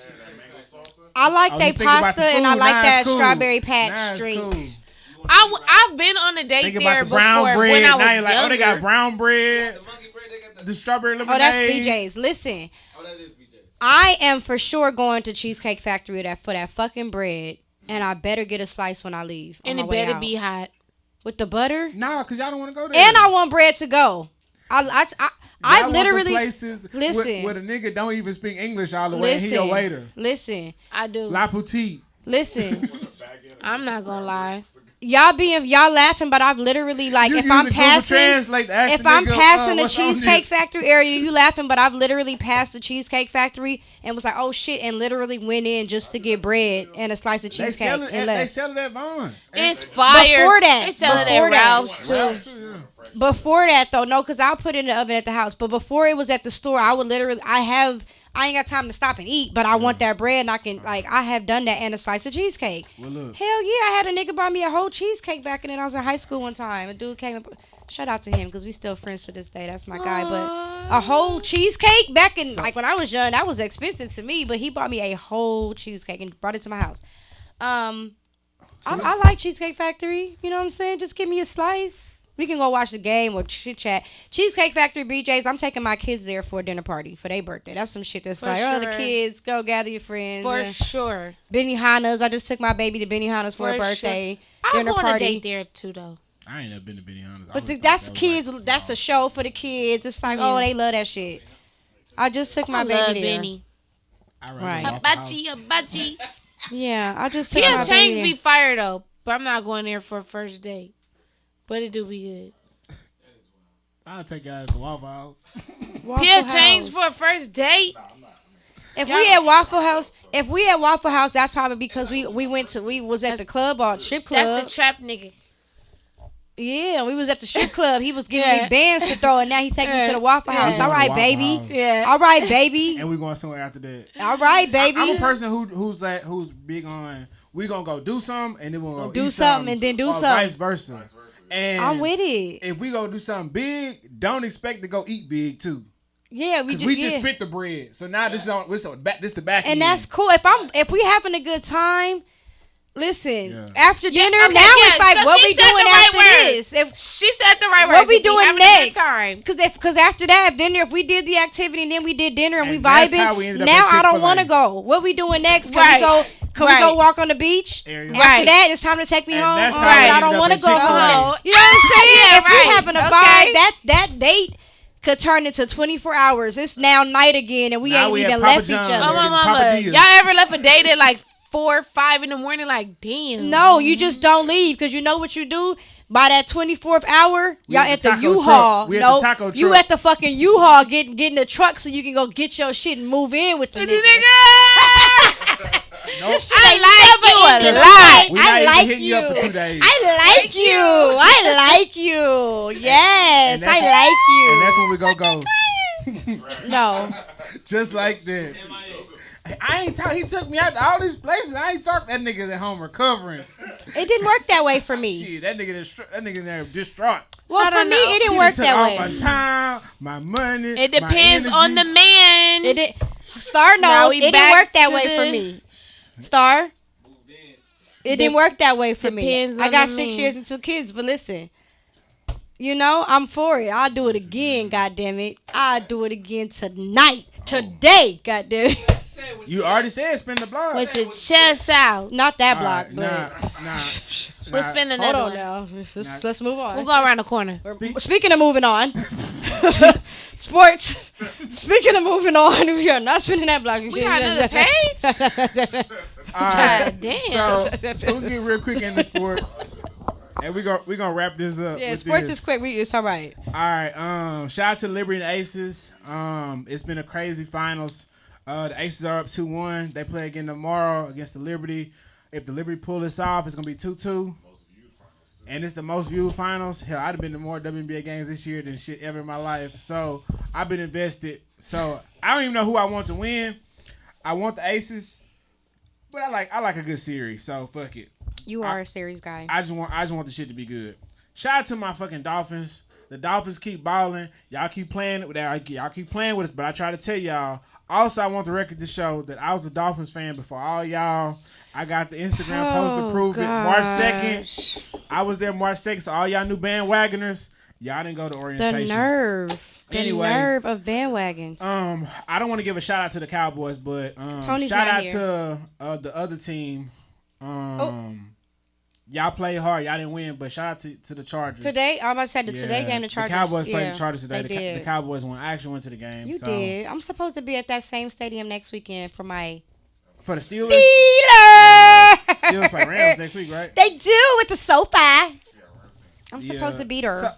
I like Oh, they you think about pasta the and I food. like Nah, that it's cool. strawberry Nah, patch it's drink. cool. I've been on a date Think there about the brown before bread. when I was Now you're like, younger. oh, they got brown bread, The monkey bread, they got the. the strawberry lemonade. Oh, that's BJ's. Listen, Oh, that is BJ. I am for sure going to Cheesecake Factory for that fucking bread, and I better get a slice when I leave. on And my it way better out. be hot. with the butter. Nah, cause y'all don't want to go there. And I want bread to go. I Y'all want the literally places listen. where the nigga don't even speak English all the way, and he your waiter. Listen, I do. La Petite. listen. I'm not gonna lie. Y'all laughing, but I've literally like You if use I'm a Google passing Translate to ask if the I'm nigga, passing the what's on Cheesecake this? Factory area, you laughing, but I've literally passed the Cheesecake Factory and was like, oh shit, and literally went in just to get bread and a slice of They cheesecake sell it. and They left. sell it at Vaughn's. It's fire. Before that, they sell it before at that. Ralph's too. Before that though, no, because I'll put it in the oven at the house. But before it was at the store, I would literally I ain't got time to stop and eat, but I want that bread and I have done that and a slice of cheesecake. Well, look. Hell yeah, I had a nigga buy me a whole cheesecake back in I was in high school one time. A dude came and shout out to him because we still friends to this day. That's my guy. But a whole cheesecake back in when I was young, that was expensive to me. But he bought me a whole cheesecake and brought it to my house. I like Cheesecake Factory. You know what I'm saying? Just give me a slice. We can go watch the game or chit chat. Cheesecake Factory, BJ's. I'm taking my kids there for a dinner party for their birthday. That's some shit that's For oh, the sure. kids, go gather your friends. For sure. Benihana's. I just took my baby to Benihana's for a For birthday I'm dinner going to party. date there too, though. I ain't never been to Benihana's. But that's kids. That's a show for the kids. It's like, oh, they love that shit. I just took my I baby love there. Benny. I Right. Hibachi. Yeah, I just took Pia my Chang's baby. be fire though, but I'm not going there for a first date. But it do be good. I'll take y'all to Waffle House. Waffle Pia House. Chang's for a first date. If we at Waffle House, that's probably because we was at the club or strip club. That's the trap nigga. Yeah, we was at the strip club. He was giving me bands to throw, and now he taking me to the Waffle House. All right, baby. House. All right, baby. And we going somewhere after that. All right, baby. I'm a person who's big on we gonna go do something and then we'll go do eat something and then do or something. Vice versa. And I'm with it. If we go do something big, don't expect to go eat big too. Yeah, we just spent the bread. So now this is the back. And that's cool. If we having a good time, listen. After dinner, okay, now it's like so what we doing after this? If she said the right word, what we doing next? Time. Because after that, if we did the activity and then we did dinner and we that's vibing, how we ended up now at I don't Chick-fil-A. want to go. What we doing next? Can we go? Can we go walk on the beach? Right. After that, it's time to take me home. That's how Right. we I don't ended want to up go at Chick-fil-A. home. You know what I'm saying? Yeah, If we right. having a Okay. vibe, that date could turn into 24 hours. It's now night again, and we Now ain't we even at Papa left John's. each other. Oh my Papa mama, Diaz. y'all ever left a date at like 4 or 5 in the morning? Like, damn. No, you just don't leave because you know what you do. By that 24th hour, y'all at the taco U-Haul. truck. We at No, the taco you truck. at the fucking U-Haul getting the truck so you can go get your shit and move in with the nigga. Nope. I like you a lot. We not I even like hitting you up for 2 days. I like you. I like you. Yes, And I that's- And like that's when we go ghost. you. No. Just like that. I ain't talk. He took me out to all these places. I ain't talk. That nigga's at home recovering. It didn't work that way for me. Shit, that nigga there distraught. Well, for me, it didn't work Took that all way. my time, my money. It my depends on the energy. man. It did. Star Now knows we it didn't back work that to way the- for me. Star. It didn't work that way for me. Depends I on got the 6 man. years and 2 kids, but listen. You know, I'm for it. I'll do it again, goddammit. I'll do it again tonight. Today, goddammit. You already said spin the block. With your chest out. Not that All block, right, but nah. We'll spin hold another on one. now. Let's move on. We'll go around the corner. Speaking of moving on, sports. Speaking of moving on, we are not spinning that block. We got another page? All right. God damn. So we get real quick into sports, and we gonna wrap this up. Yeah, with sports this. is quick. It's all right. All right. Shout out to Liberty and Aces. It's been a crazy finals. The Aces are up 2-1. They play again tomorrow against the Liberty. If the Liberty pull this off, it's gonna be 2-2. And it's the most viewed finals. Hell, I'd have been to more WNBA games this year than shit ever in my life. So I've been invested. So I don't even know who I want to win. I want the Aces, but I like a good series. So fuck it. You are a series guy. I just want the shit to be good. Shout out to my fucking Dolphins. The Dolphins keep balling. Y'all keep playing with us. But I try to tell y'all. Also, I want the record to show that I was a Dolphins fan before all y'all. I got the Instagram post to prove it. March 2nd. I was there March 2nd. So all y'all new bandwagoners, y'all didn't go to orientation. The nerve. Anyway, the nerve of bandwagons. I don't want to give a shout out to the Cowboys, but Tony's shout not out here. to the other team. Y'all played hard. Y'all didn't win, but shout out to the Chargers. Today, I'm about to say the today game, the Chargers. The Cowboys played the Chargers today. They The did. Cowboys won. I actually went to the game. You so. did. I'm supposed to be at that same stadium next weekend for my For the Steelers? Steelers play Rams next week, right? They do with the SoFi. I'm supposed to beat her.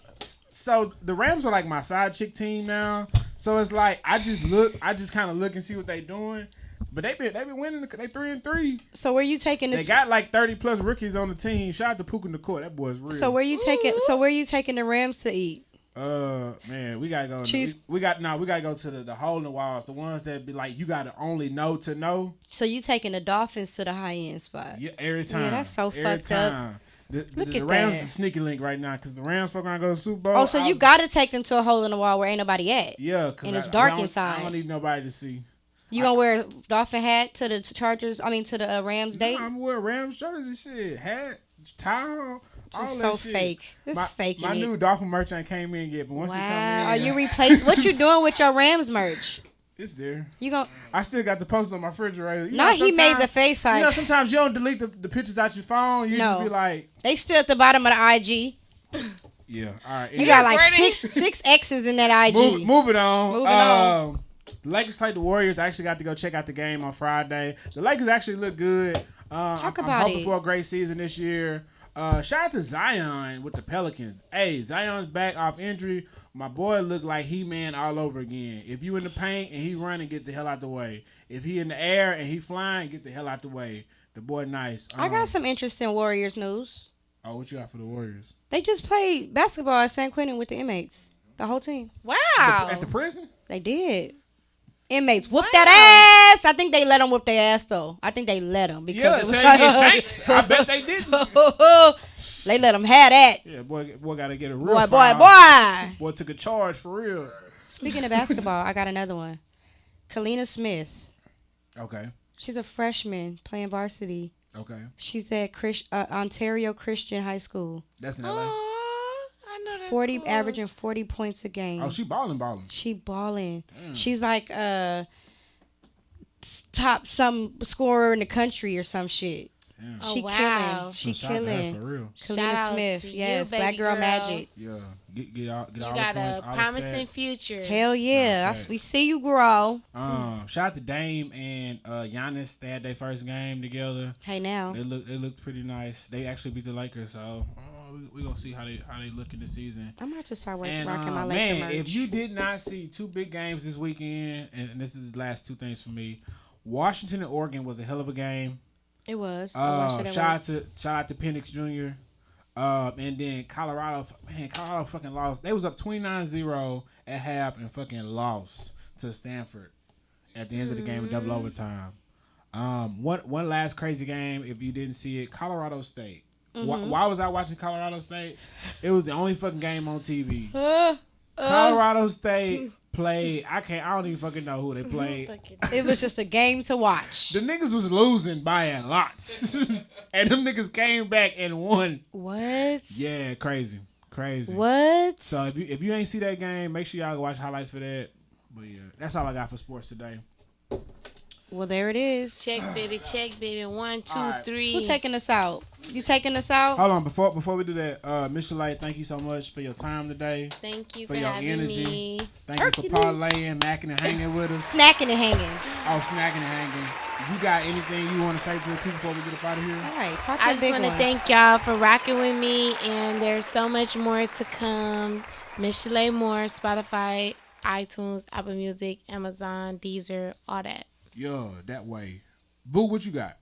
So the Rams are like my side chick team now. So it's like I just kind of look and see what they doing. But they been winning. They 3-3. So where you taking this? They got like 30 plus rookies on the team. Shout out to Puka Nacua. That boy's real. So where you taking? So where you taking the Rams to eat? Man, we gotta go. Cheese. We gotta go to the hole in the walls. The ones that be like you gotta only know to know. So you taking the Dolphins to the high end spot? Yeah, every time. Yeah, that's so every fucked time. up. The Look at Rams that. is a sneaky link right now because the Rams fucking gonna go to the Super Bowl. Oh, so you gotta take them to a hole in the wall where ain't nobody at. Yeah, cause and it's dark I inside. don't need nobody to see. You gonna wear a dolphin hat to the Chargers? I mean, to the Rams date? I'm wearing Rams jersey, shit, hat, towel, all Just that so shit. fake. It's faking My it. new Dolphin merch ain't came in yet, but once it come in, Are you replacing? What you doing with your Rams merch? it's there. You gonna? I still got the poster on my refrigerator. You No, know, he made the sometimes- face You know, like sometimes you don't delete the pictures out your phone. You No. just be like, they still at the bottom of the IG. yeah, all right. You got like six X's in that IG. Move it on. Moving on. The Lakers played the Warriors. I actually got to go check out the game on Friday. The Lakers actually look good. Talk I'm about hoping it. for a great season this year. Shout out to Zion with the Pelicans. Hey, Zion's back off injury. My boy look like He-Man all over again. If you in the paint and he running, get the hell out the way. If he in the air and he flying, get the hell out the way. The boy nice. I got some interesting Warriors news. Oh, what you got for the Warriors? They just played basketball at San Quentin with the inmates. The whole team. Wow. At the prison? They did. Inmates whoop that ass. I think they let them whoop their ass though. I think they let them because it was shanked. I bet they didn't. They let them have that. Yeah, boy gotta get a real Boy. Boy took a charge for real. Speaking of basketball, I got another one. Kalina Smith. Okay. She's a freshman playing varsity. Okay. She's at Ontario Christian High School. That's in LA. Oh, I know that's 40 cool. averaging 40 points a game. Oh, she balling. She balling. She's like top some scorer in the country or some shit. Damn. She wow. killing. She Shout out to her killing. for real. Shout Kalina out Smith. to you, Yes, baby Black Girl Magic. Yeah. Get all You the got points, a all the promising stats. future. Hell yeah. Okay. We see you grow. Shout out to Dame and Giannis. They had their first game together. Hey now. They look pretty nice. They actually beat the Lakers, so we gonna see how they look in the season. I'm about to start rocking And my Laker merch. if you did not see two big games this weekend, and this is the last two things for me, Washington and Oregon was a hell of a game. It was. I watched it at Shout work. out to Penix Jr. And then Colorado fucking lost. They was up 29-0 at half and fucking lost to Stanford at the end of the game in double overtime. One last crazy game, if you didn't see it, Colorado State. Why was I watching Colorado State? It was the only fucking game on TV. Colorado State played. I don't even fucking know who they played. It was just a game to watch. The niggas was losing by a lot. And them niggas came back and won. What? Yeah, crazy. What? So if you ain't see that game, make sure y'all go watch highlights for that. But yeah, that's all I got for sports today. Well, there it is. Check, baby. 1, 2, right. 3. Who taking us out? You taking us out? Hold on, before we do that, Michelea, thank you so much for your time today. Thank you for for your having energy. me. Thank you for parlaying, macking, and hanging with us. Snacking and hanging. Oh, snacking and hanging. You got anything you want to say to the people before we get up out of here? All right, talk I that just big want to one. thank y'all for rocking with me, and there's so much more to come. Michelea Moore, Spotify, iTunes, Apple Music, Amazon, Deezer, all that. Yeah, that way. Boo, what you got?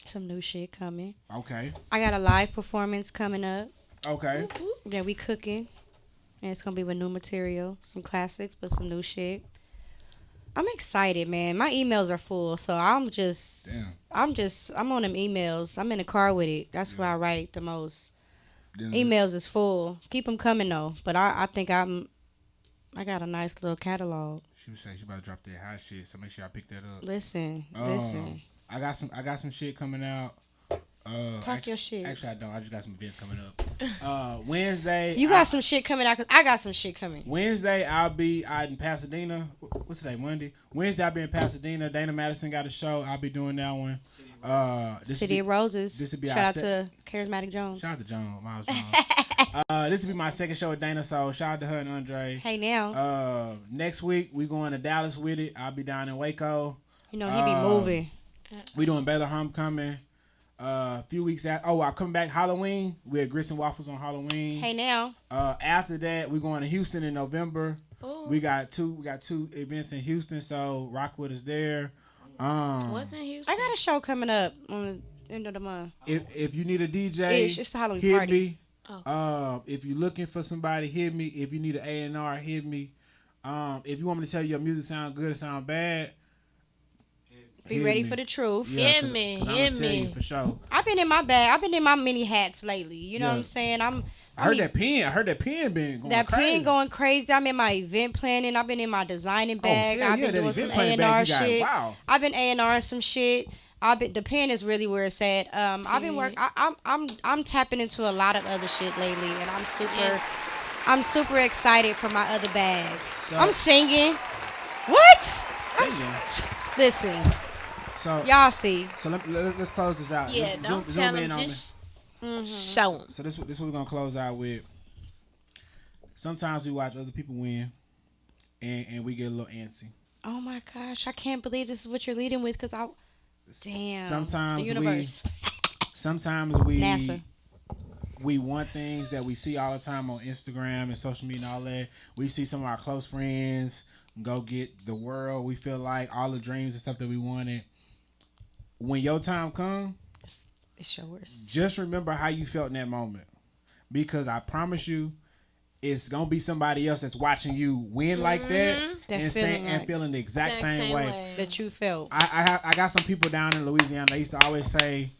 Some new shit coming. Okay. I got a live performance coming up. Okay. Yeah, we cooking. And it's going to be with new material. Some classics, but some new shit. I'm excited, man. My emails are full, so I'm on them emails. I'm in the car with it. That's where I write the most. Emails is full. Keep them coming, though. But I think I got a nice little catalog. She was saying she about to drop that hot shit, so make sure I pick that up. Listen. I got some shit coming out. Talk your shit. Actually, I don't. I just got some events coming up. Wednesday. You got some shit coming out, because I got some shit coming. Wednesday, I'll be out in Pasadena. What's today? Monday. Wednesday, I'll be in Pasadena. Dana Madison got a show. I'll be doing that one. City of Roses. This would be Shout our out to Charismatic Jones. Shout out to Miles Jones. This will be my second show with Dana, so shout out to her and Andre. Hey, now. Next week, we going to Dallas with it. I'll be down in Waco. You know, he be moving. We doing Baylor Homecoming. A few weeks out. I'll come back Halloween. We're at Grits and Waffles on Halloween. Hey, now. After that, we're going to Houston in November. Ooh. We got two events in Houston, so rock with us there. What's in Houston? I got a show coming up on the end of the month. If you need a DJ, It's the Halloween hit party. me. Oh. If you're looking for somebody, hit me. If you need an A&R, hit me. If you want me to tell you your music sound good or sound bad, Be hit ready me. for the truth. Yeah, Hit 'cause me, I'ma hit tell me. you for sure. I've been in my bag. I've been in my many hats lately. You know Yeah. what I'm saying? I heard that pen been going that crazy. pen going crazy. I'm in my event planning. I've been in my designing bag. hell I've yeah, been that doing some event planning bag A&R you got. shit. Wow. I've been A&R some shit. The pen is really where it's at. I've been working. I'm tapping into a lot of other shit lately, and I'm super excited for my other bag. So- I'm singing. What? Singing? Listen. So Y'all see. So let's close this out. Yeah, don't tell them. Just show them. So this what we're gonna close out with. Sometimes we watch other people win, and we get a little antsy. Oh my gosh, I can't believe this is what you're leading with. Cause damn. Sometimes the universe. Sometimes we NASA. We want things that we see all the time on Instagram and social media and all that. We see some of our close friends go get the world. We feel like all the dreams and stuff that we wanted. When your time comes, it's yours. Just remember how you felt in that moment. Because I promise you, it's going to be somebody else that's watching you win like that and feeling the exact same way that you felt. I got some people down in Louisiana. They used to always say,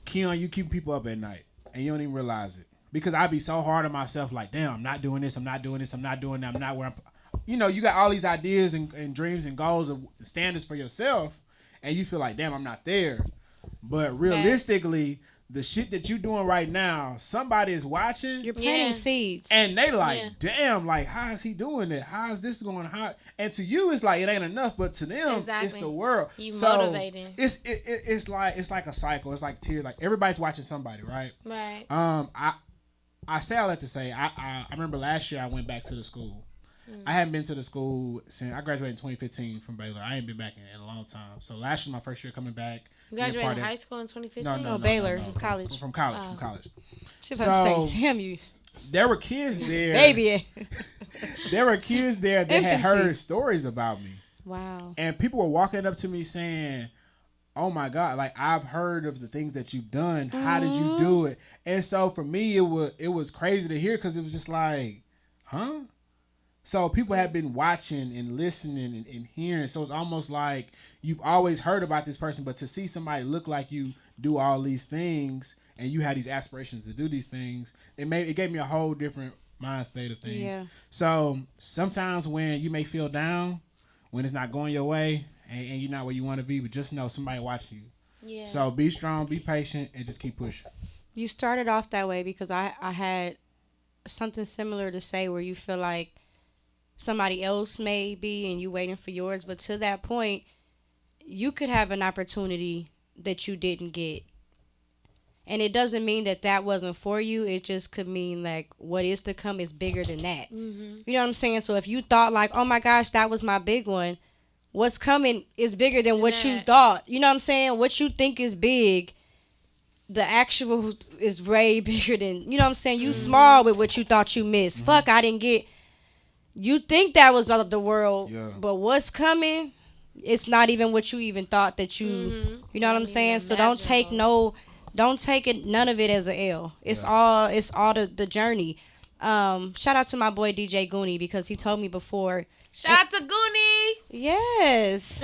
Keon, you keep people up at night. And you don't even realize it. Because I be so hard on myself, like, damn, I'm not doing this, I'm not doing this, I'm not doing that, I'm not where I'm... You know, you got all these ideas and dreams and goals of standards for yourself, and you feel like, damn, I'm not there. But realistically, the shit that you doing right now, somebody is watching. You're planting seeds. And they like, damn, like, how is he doing it? How is this going? How? And to you, it's like, it ain't enough. But to them, it's the world. You motivating. It's like a cycle. It's like tears. Like, everybody's watching somebody, right? Right. I say all that to say, I remember last year I went back to the school. I haven't been to the school since I graduated in 2015 from Baylor. I ain't been back in a long time. So last year, my first year coming back. You graduated high school in 2015? No, Baylor. It was college. From college. She was about to say, damn you. There were kids there. Baby. There were kids there that had heard stories about me. Wow. And people were walking up to me saying, oh my God, like, I've heard of the things that you've done. How did you do it? And so for me, it was crazy to hear because it was just like, huh? So people have been watching and listening and hearing. So it's almost like you've always heard about this person, but to see somebody look like you do all these things and you had these aspirations to do these things, it gave me a whole different mind state of things. Yeah. So sometimes when you may feel down, when it's not going your way and you're not where you want to be, but just know somebody watching you. Yeah. So be strong, be patient, and just keep pushing. You started off that way because I had something similar to say where you feel like somebody else may be and you waiting for yours, but to that point you could have an opportunity that you didn't get, and it doesn't mean that wasn't for you. It just could mean like what is to come is bigger than that. You know what I'm saying? So if you thought like, oh my gosh, that was my big one, what's coming is bigger than what you thought. You know what I'm saying? What you think is big, the actual is way bigger than, you know what I'm saying? You small with what you thought you missed. Fuck, I didn't get. You think that was of the world, but what's coming, it's not even what you even thought that you, you know what I'm saying? So don't take none of it as an L. It's all the journey. Shout out to my boy DJ Goonie because he told me before. Shout out to Goonie. Yes.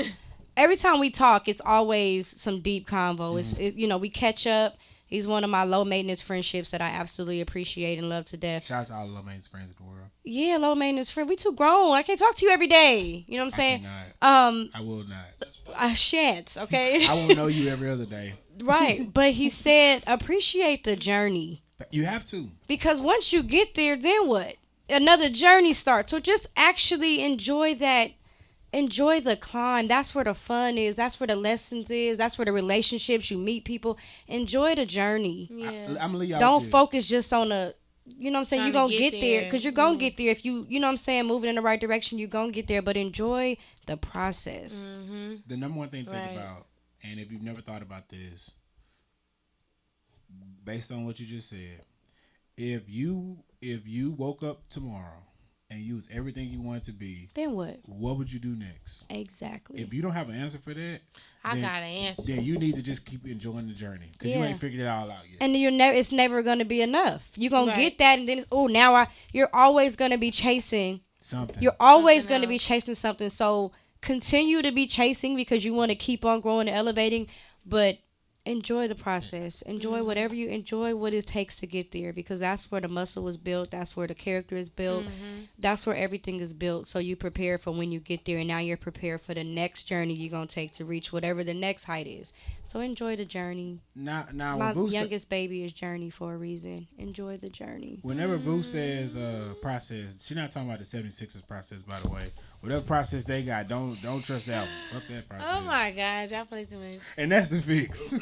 Every time we talk, it's always some deep convo. It's we catch up. He's one of my low maintenance friendships that I absolutely appreciate and love to death. Shout out to all the low maintenance friends in the world. Yeah, low maintenance friend. We too grown. I can't talk to you every day. You know what I'm saying? I will not. I shan't. Okay. I won't know you every other day. Right, but he said appreciate the journey. You have to. Because once you get there, then what? Another journey starts. So just actually enjoy that. Enjoy the climb. That's where the fun is. That's where the lessons is. That's where the relationships. You meet people. Enjoy the journey. Yeah. I'm gonna leave y'all Don't with focus just on you know what I'm saying? You're going to get there because you're going to get there. If you know what I'm saying, moving in the right direction, you're going to get there. But enjoy the process. The number one thing to think about, and if you've never thought about this, based on what you just said, if you woke up tomorrow and you was everything you wanted to be, then what? What would you do next? Exactly. If you don't have an answer for that, I got an answer. Then you need to just keep enjoying the journey because you ain't figured it all out yet. And it's never going to be enough. You're going to get that, and then you're always going to be chasing something. You're always going to be chasing something. So continue to be chasing because you want to keep on growing and elevating, but enjoy the process. Enjoy enjoy what it takes to get there because that's where the muscle was built. That's where the character is built. That's where everything is built. So you prepare for when you get there, and now you're prepared for the next journey you're going to take to reach whatever the next height is. So enjoy the journey. Now my youngest baby is journey for a reason. Enjoy the journey. Whenever Boo says process, she's not talking about the 76ers process, by the way. Whatever process they got, don't trust that one. Fuck that process. Oh my gosh, y'all play too much. And that's the fix.